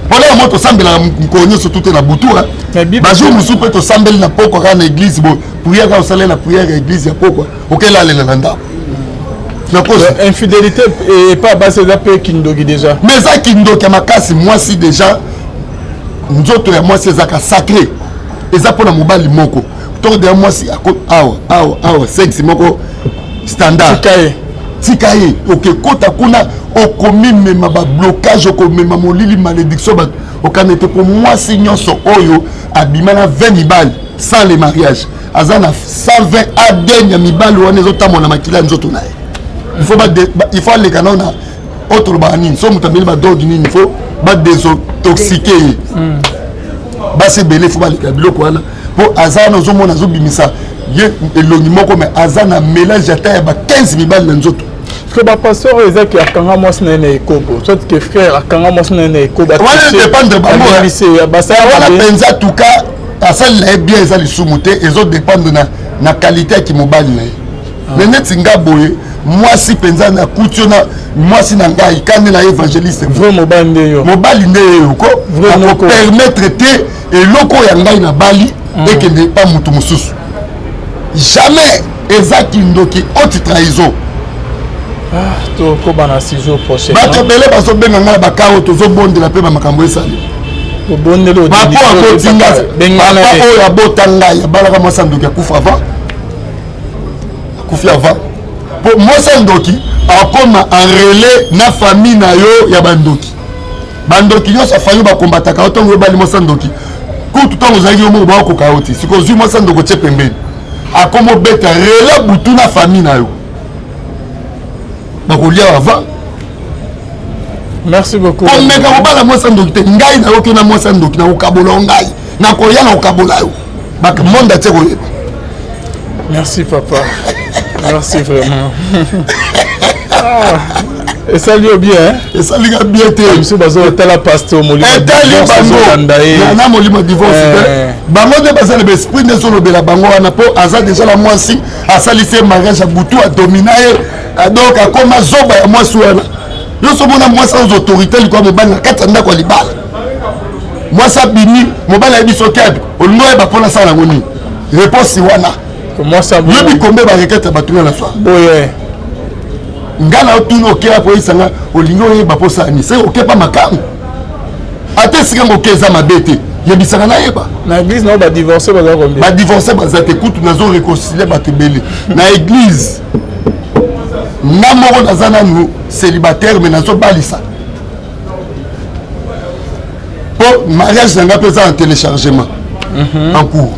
Voilà, moi, tu sembles à me sur toute la bouture. Bajo Moussoupe, tu sembles à pourquoi à l'église, prière au salaire, la prière à l'église, il y a pourquoi. Ok, là, les Landa. Infidélité et pas basé la paix Kindogi déjà. Mais ça Kindogi ma casse moi si déjà nous autres moi c'est ça sacré. Et ça pour la mobile moko. Toi de moi si sexe moko standard. Tikaye. OK kota kuna au commis même ma blocage au commis ma molili malédiction au canete pour moi si nyonso oyo abimana 20 balles sans les mariages. Azana 120 adenya mibalo wana zotamo na makila nzoto nae. Il faut aller canons autre banine so mutameli ba dog ni il faut ba désintoxiquer ba se belé faut ba le biloko wana pour azana zo mona zo bimisa ye elongi moko mais azana mélange ata ba 15 mibal na nzoto parce que ba pasteur ezaki akanga mwasi na ene ekobo soit que frère akanga mwasi na ene ekobo wala dépendre ba mo ba ça wala penza tout cas asali la bien ezali sumuté ezo dépendre na qualité qui mobile na mais net singa boye moi si penza na kutiona moi si na ngai quand na évangéliste vrai mobile ndeyo ko vraiment permettre te et loko ya ngai na bali et que ne pas mutu mususu jamais ezaki ndoki haute trahison to ko bana 6 jours prochain ba tebele ba so benga ngala ba kawo to zo bonde la pe ba makambo esali to bonde lo ba ko tinga benga na o ya botanga ya balaka mo sanduki akufa avant akufi avant pour moi sandoki akoma en relais na famille na yo ya bandoki nyonso famille ba combataka otongo bali mo sandoki kutu tongo zaki mo ba ko kaoti siko zui mo sandoko tche pembeni akomo beta relais butu na famille na yo ba ko lia avant. Merci beaucoup. On meka ko bala mo sandoki te ngai na yo ke na mo sandoki na okabola ngai na ko ya na okabola yo ba monde tche ko. Merci papa. Merci vraiment. Et ça lui bien, hein? Et ça lui a bien été. Monsieur Bazo, t'as la paste au Molima. Et t'as le bango. Il y a un Molima divorce. Bango de Bazo, le esprit de son obéla bango, on a pas, Aza déjà la moitié, à salissé mariage à Boutou, à dominer, donc à comme à Zoba, à moi souana. Nous sommes moi sans autorité, il comme ban la 4 ans quoi libal. Moi ça bini, mon ban a dit sur câble, on ne va pas la salle à moni. Réponse si wana. Comment ça va? Je combien de requêtes à battre la soirée. Oui. Ngala otuno ok pour isanga olingo e baposa ni c'est ok pas makam. ate sika ngoke eza mabe te yebisaka na yeba na église na ba divorcer baza combien ba divorcer baza te kutu nazo réconcilier bato ebele na église na moko naza nanu célibataire mais nazo balisa po mariage nanga mpe eza en téléchargement en cours.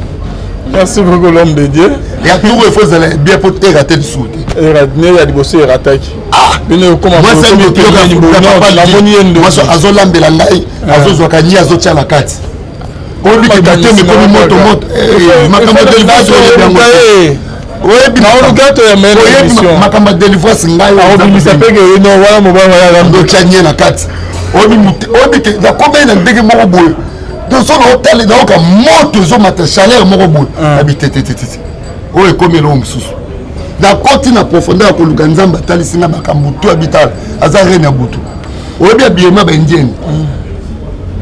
Merci beaucoup l'homme de Dieu. Et à tout il faut aller bien pour te rater du sous. Et il a dit bosser et rattaque. Ah, comment moi c'est le pire la bonne moi azo lambela ngai azo zoka ni azo tia la carte. On dit que matin mais comme moto makamba délivrance ya bien. Ouais, bien on regarde ya même émission. Makamba délivrance ngai on ça peut que non voilà mo ba voilà ndo tia ni na carte. On dit que la combien de ndenge moko boye. Donc son hôtel donc moto zo mata chaleur moko boye. Habité tete. Oh comme l'homme sous. Na koti na profondeur ko luka nzamba talisinga makambutu habital azare na butu obi biema bendieni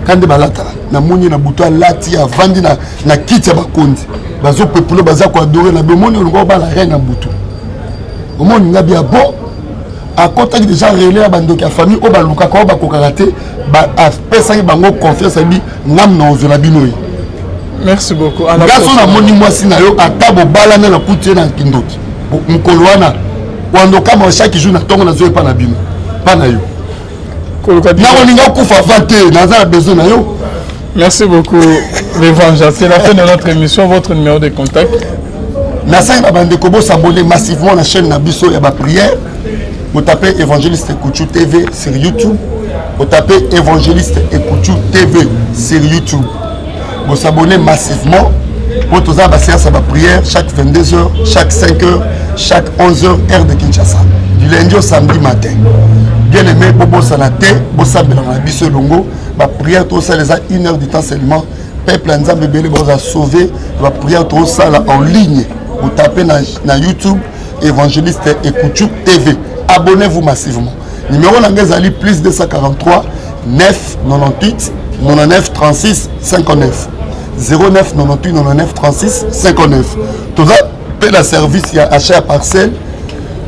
kande balata na muni na butu alati avandi na kiti ya bakondi bazo pepulo baza ko adorer na bomoni olungo bala reine na butu omoni ngabi abo akota ki déjà relé bandoki ya famille o baluka ko bakokaka te ba apesa bango confiance abi ngam na ozola binoyi. Merci beaucoup. Gaso na moni mwasi na yo atabo bala na kuti na kindoki mukolo wana wando kama chaque jour na tongo na zo pa na bino pa na yo na olinga kufa vate na za besoin na yo. Merci beaucoup l'évangile. C'est la fin de notre émission. Votre numéro de contact na sa bande ko bo s'abonner massivement na chaîne na biso ya ba prière. Vous tapez évangéliste Ekouchou TV sur YouTube. Vous tapez évangéliste Ekouchou TV sur YouTube. Vous s'abonnez massivement. Pour tous les séances de prière chaque 22h, chaque 5h, chaque 11h, heure de Kinshasa. Du lundi au samedi matin. Bien aimé, Bobo Sanate, Bossa Belanga, Bissou Longo, ma prière, tout ça, les a 1 heure du temps seulement. Peuple Nzambe Bele, vous a sauvé. Ma prière, tout ça, là, en ligne. Vous tapez dans YouTube, évangéliste Ekouchou TV. Abonnez-vous massivement. Numéro Nangazali, plus 243 9 98 99 36 59. 09 98 99 36 59. Tout ça, paie la service, il y a achat à parcelle.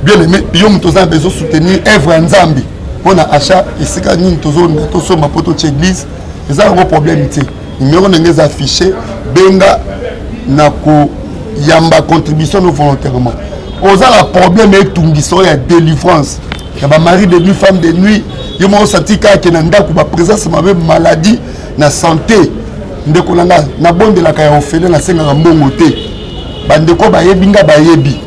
Bien aimé, yom tous a besoin de soutenir Evre Nzambi. On a achat ici quand nous tous ma poto d'église. C'est un gros problème ici. Numéro n'est affiché. Benga nako yamba contribution non volontairement. On a un problème avec tout qui a délivrance. Il y a mari de nuit, femme de nuit. Il y a senti que nanda ko ba présence ma même maladie na santé. Ndeko nanga na bonde la kaya ofele na senga mbongo te. Bandeko ba yebinga ba yebi.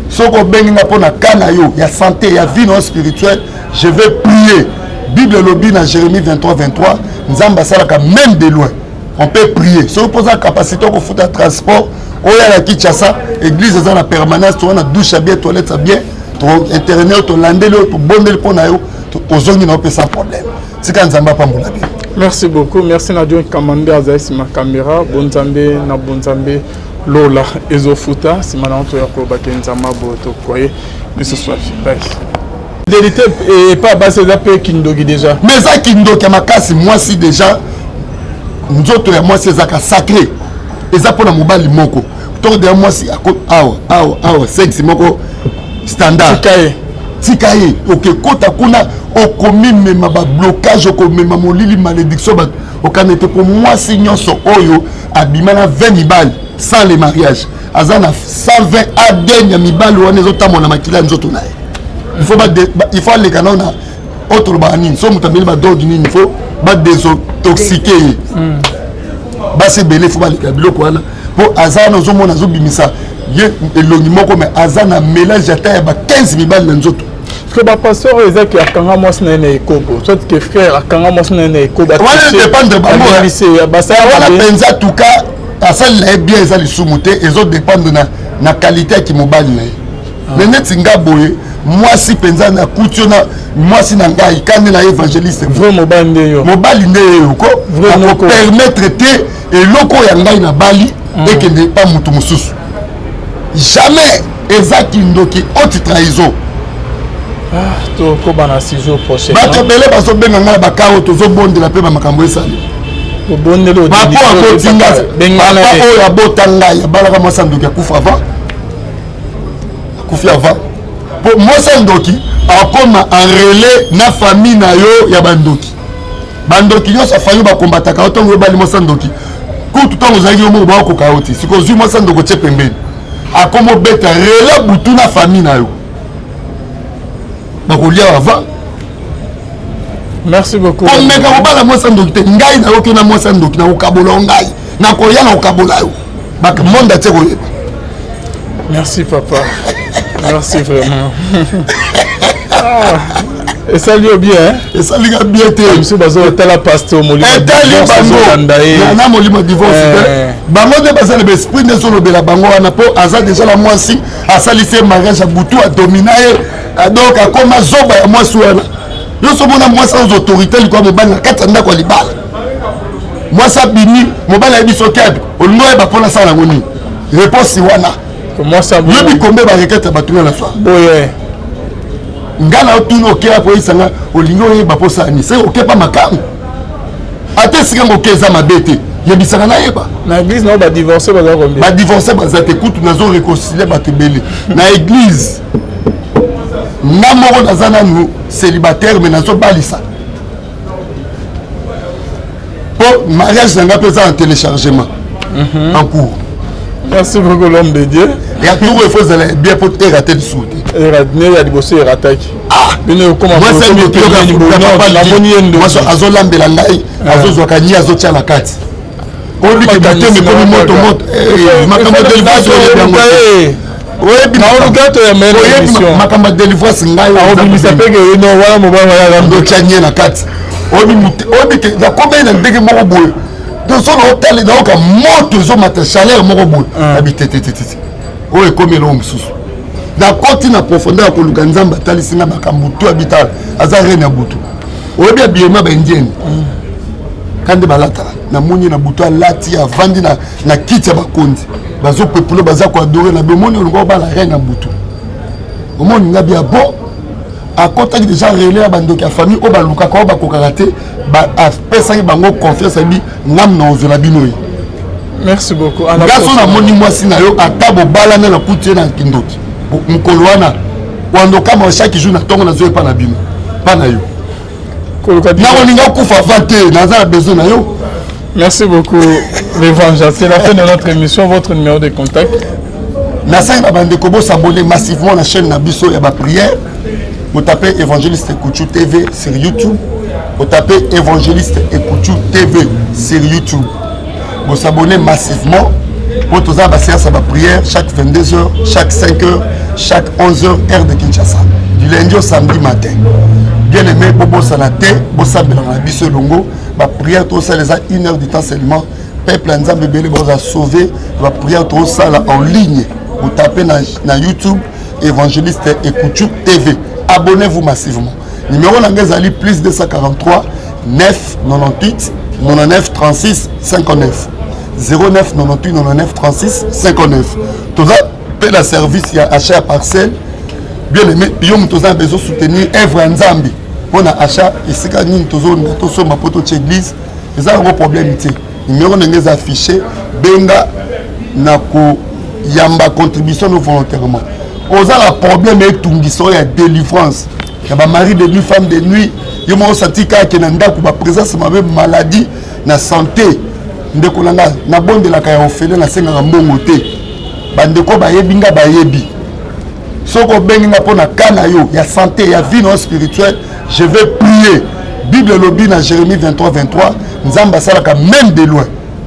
Soko benga pona kana yo ya santé ya vie non spirituelle, je vais prier. Bible lobi na Jérémie 23:23, nzamba salaka même de loin. On peut prier. Si on pose la capacité au foot à transport, on a la Kinshasa, église dans la permanence, on a douche à bien, toilette à bien, internet, on landé le, on bonne le pona yo, on zone n'a pas sans problème. C'est quand nzamba pas mon ami. Merci beaucoup. Merci Nadio Kamande Azaïs ma caméra. Bonzambe na bonzambe Lola Ezofuta. Si maintenant tu as probé nzamba boto koye. Mais ce soit bye. Vérité et pas basse d'appel Kindogi déjà. Mais ça Kindogi à ma casse moi si déjà nous autres moi c'est ça sacré. Et ça pour la mobile moko. Toi de moi si awa sexy moko standard. Tikaye ok kota kuna okomi mema ba blocage okomi mema molili malédiction ba okanete pour moi si nyonso oyo abimana 20 mibali sans les mariages azana 120 ADN ya mibali wana ezotamo na makila nzoto naye il faut les canons autre banine so mutameli ba dodi nini il faut ba désintoxiquer ba se belé faut ba les biloko wana pour azana ozomona zobimisa ye elongi moko mais azana mélange ata ba 15 mibali na nzoto. Parce que le pasteur Isaac a quand même un écho. Soit que frère a quand même un écho. Voilà, dépend de voilà, pensa tout cas, à ça les biens ils allaient sous-monter, les autres dépendent de la qualité qui mobile. Mais net singa boye, moi si pensa na couture moi si nanga ikane na évangéliste. Vrai mobile yo. Mobile ne ko. Vraiment permettre te et loko ya ngai na bali et que n'est pas mutu mususu. Jamais Isaac Ndoki haute trahison. Ah, to ko bana 6 jours prochain. Ba to bele ba so benga ngala ba kawo to zo bonde la pe ba makambo esali. Ko bonde lo ba po ko tinga bengala o ya botanga ya balaka mo sanduki akufa avant. Akufi avant. Pour mo sanduki akoma en relais na famille na yo ya bandoki. bandoki nyonso famille bakombataka otongo ebali mwasa ndoki kutu ntango ozalaki yo moko bakokoka yo te sikoyo ozwi mwasa ndoko tie pembeni akomobeta rela butu na famille na yo bakolia avant. Merci beaucoup. Omeka kobala mwasa ndoki te ngai na yo ke na mwasa ndoki na kokabola ngai na koya na kokabola yo monde atie koyeba. Merci papa. Merci vraiment. Et ça lui est bien, hein? Et ça lui est bien. Monsieur Bazo est la pasteur Molima. Na Molima divorce. Bango de baza le esprit ne solo bela bango na po aza déjà la moisi a salissé mariage à Boutou a dominé donc a comme zoba ya moisi wana. Yo so mona moisi aux autorités li kwa mobali na katanda kwa libala. Moisi bini mobali ya biso kebe. Olingo e ba pona sala ngoni. Réponse wana. Comment ça va? Yo bi kombe ba rekete batuna la soir. Boye. Ngana otuno okea po isanga olingo yeba posa ni se okepa makamu ate sika ngokeza mabete yebisaka na yeba na église na ba divorcer ba combien ba divorcer ba zate kutu nazo réconcilier ba tebele na église na moko nazana nu célibataire mais nazo balisa pour mariage nanga pesa en téléchargement en cours. Merci beaucoup l'homme de Dieu. Et à tout il faut bien pour rater le sou. Il y a des bosses rattaqués. Ah, moi c'est mieux que la monnaie de moi azo lambela ngai azo zwakani azo tia la carte. On dit que bateau mais comme moto moto makambo de délivrance oui bien on regarde la même émission makambo de délivrance ngai on s'appelle que non voilà mo ba ndo tia na carte. On dit que la combien de ndenge moko boye. Donc son hôtel dans ka moto zo mata chaleur moko boye habité tete. O e comme l'homme sous. Dans côté na profondeur ko lukanzamba talisi na bakambutu habital azare na butu. O bien bien ma bendienne. Kande balata na moni na butu alati avandi na kiti ya bakonzi. Bazo pepulo baza ko adorer na bomoni ngo ba la reine na butu. O moni nga bien bon. A côté déjà relé à bandoki a famille o baluka ko ba kokaraté ba a pesa bango confiance abi ngam na ozola binoyi. Merci beaucoup. Gaso na moni mwasi na yo atabo balana na kutie na kindoki. Mkolwana wando kama chaque jour na tongo na zo pa na bino. Pa na yo. Na oninga kufa vate na za besoin na yo. Merci beaucoup l'évangile. C'est la fin de notre émission. Votre numéro de contact. Na sa bande ko bo s'abonner massivement na chaîne na biso ya ba prière. Vous tapez Évangéliste Ekouchou TV sur YouTube. Vous tapez Évangéliste Ekouchou TV sur YouTube. Vous vous abonnez massivement. Pour tous les séances de prière chaque 22h, chaque 5h, chaque 11h, heure de Kinshasa. Du lundi au samedi matin. Bien aimé, Bobo Sanate, Bossa Belana Bisso Longo. La prière, tout ça, les a 1 heure de temps seulement. Peuple Nzambe Bébé, vous a sauvé. La prière, tout ça, là, en ligne. Vous tapez dans YouTube Évangéliste Ekouchou TV. Abonnez-vous massivement. Numéro Nangazali plus 243 9 98 99 36 59 09 98 99 36 59. Tout ça paie la service, il y a achat à parcelle. Bien aimé, nous avons besoin de soutenir Evre Nzambi. On a achat ici quand nous avons ma poto de l'église. C'est un gros problème. Numéro Nangaz affiché. Benga Nako Yamba contribution volontairement. On a un problème avec tout il y a délivrance. Il y a mari de nuit, femme de nuit. Il y a senti qu'il y a une présence de maladie, la santé. Ndeko langa na bonde la kaya ofele na senga mbongo te. Bandeko ba yebinga ba yebi. Soko benga pona kana yo ya santé ya vie non spirituelle, je vais prier. Bible lobby na Jérémie 23:23, nzamba salaka même de loin.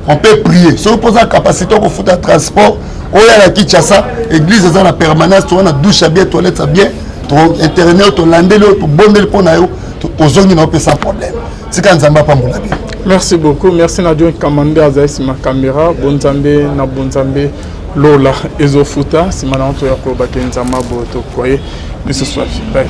On peut prier. Si on pose la capacité de faire un transport, on a la Kinshasa, église est dans la permanence, on a douche bien, toilette bien, internet, on a landé, on bonne le pont, on zone sans problème. C'est quand Nzamba pas mon bien. Merci beaucoup. Merci Nadio Kamande Azaïs ma caméra. Bonzambe na Bonzambe Lola Ezofuta. Si maintenant tu as probé Nzamba Boto Koye. Mais ce soit bye.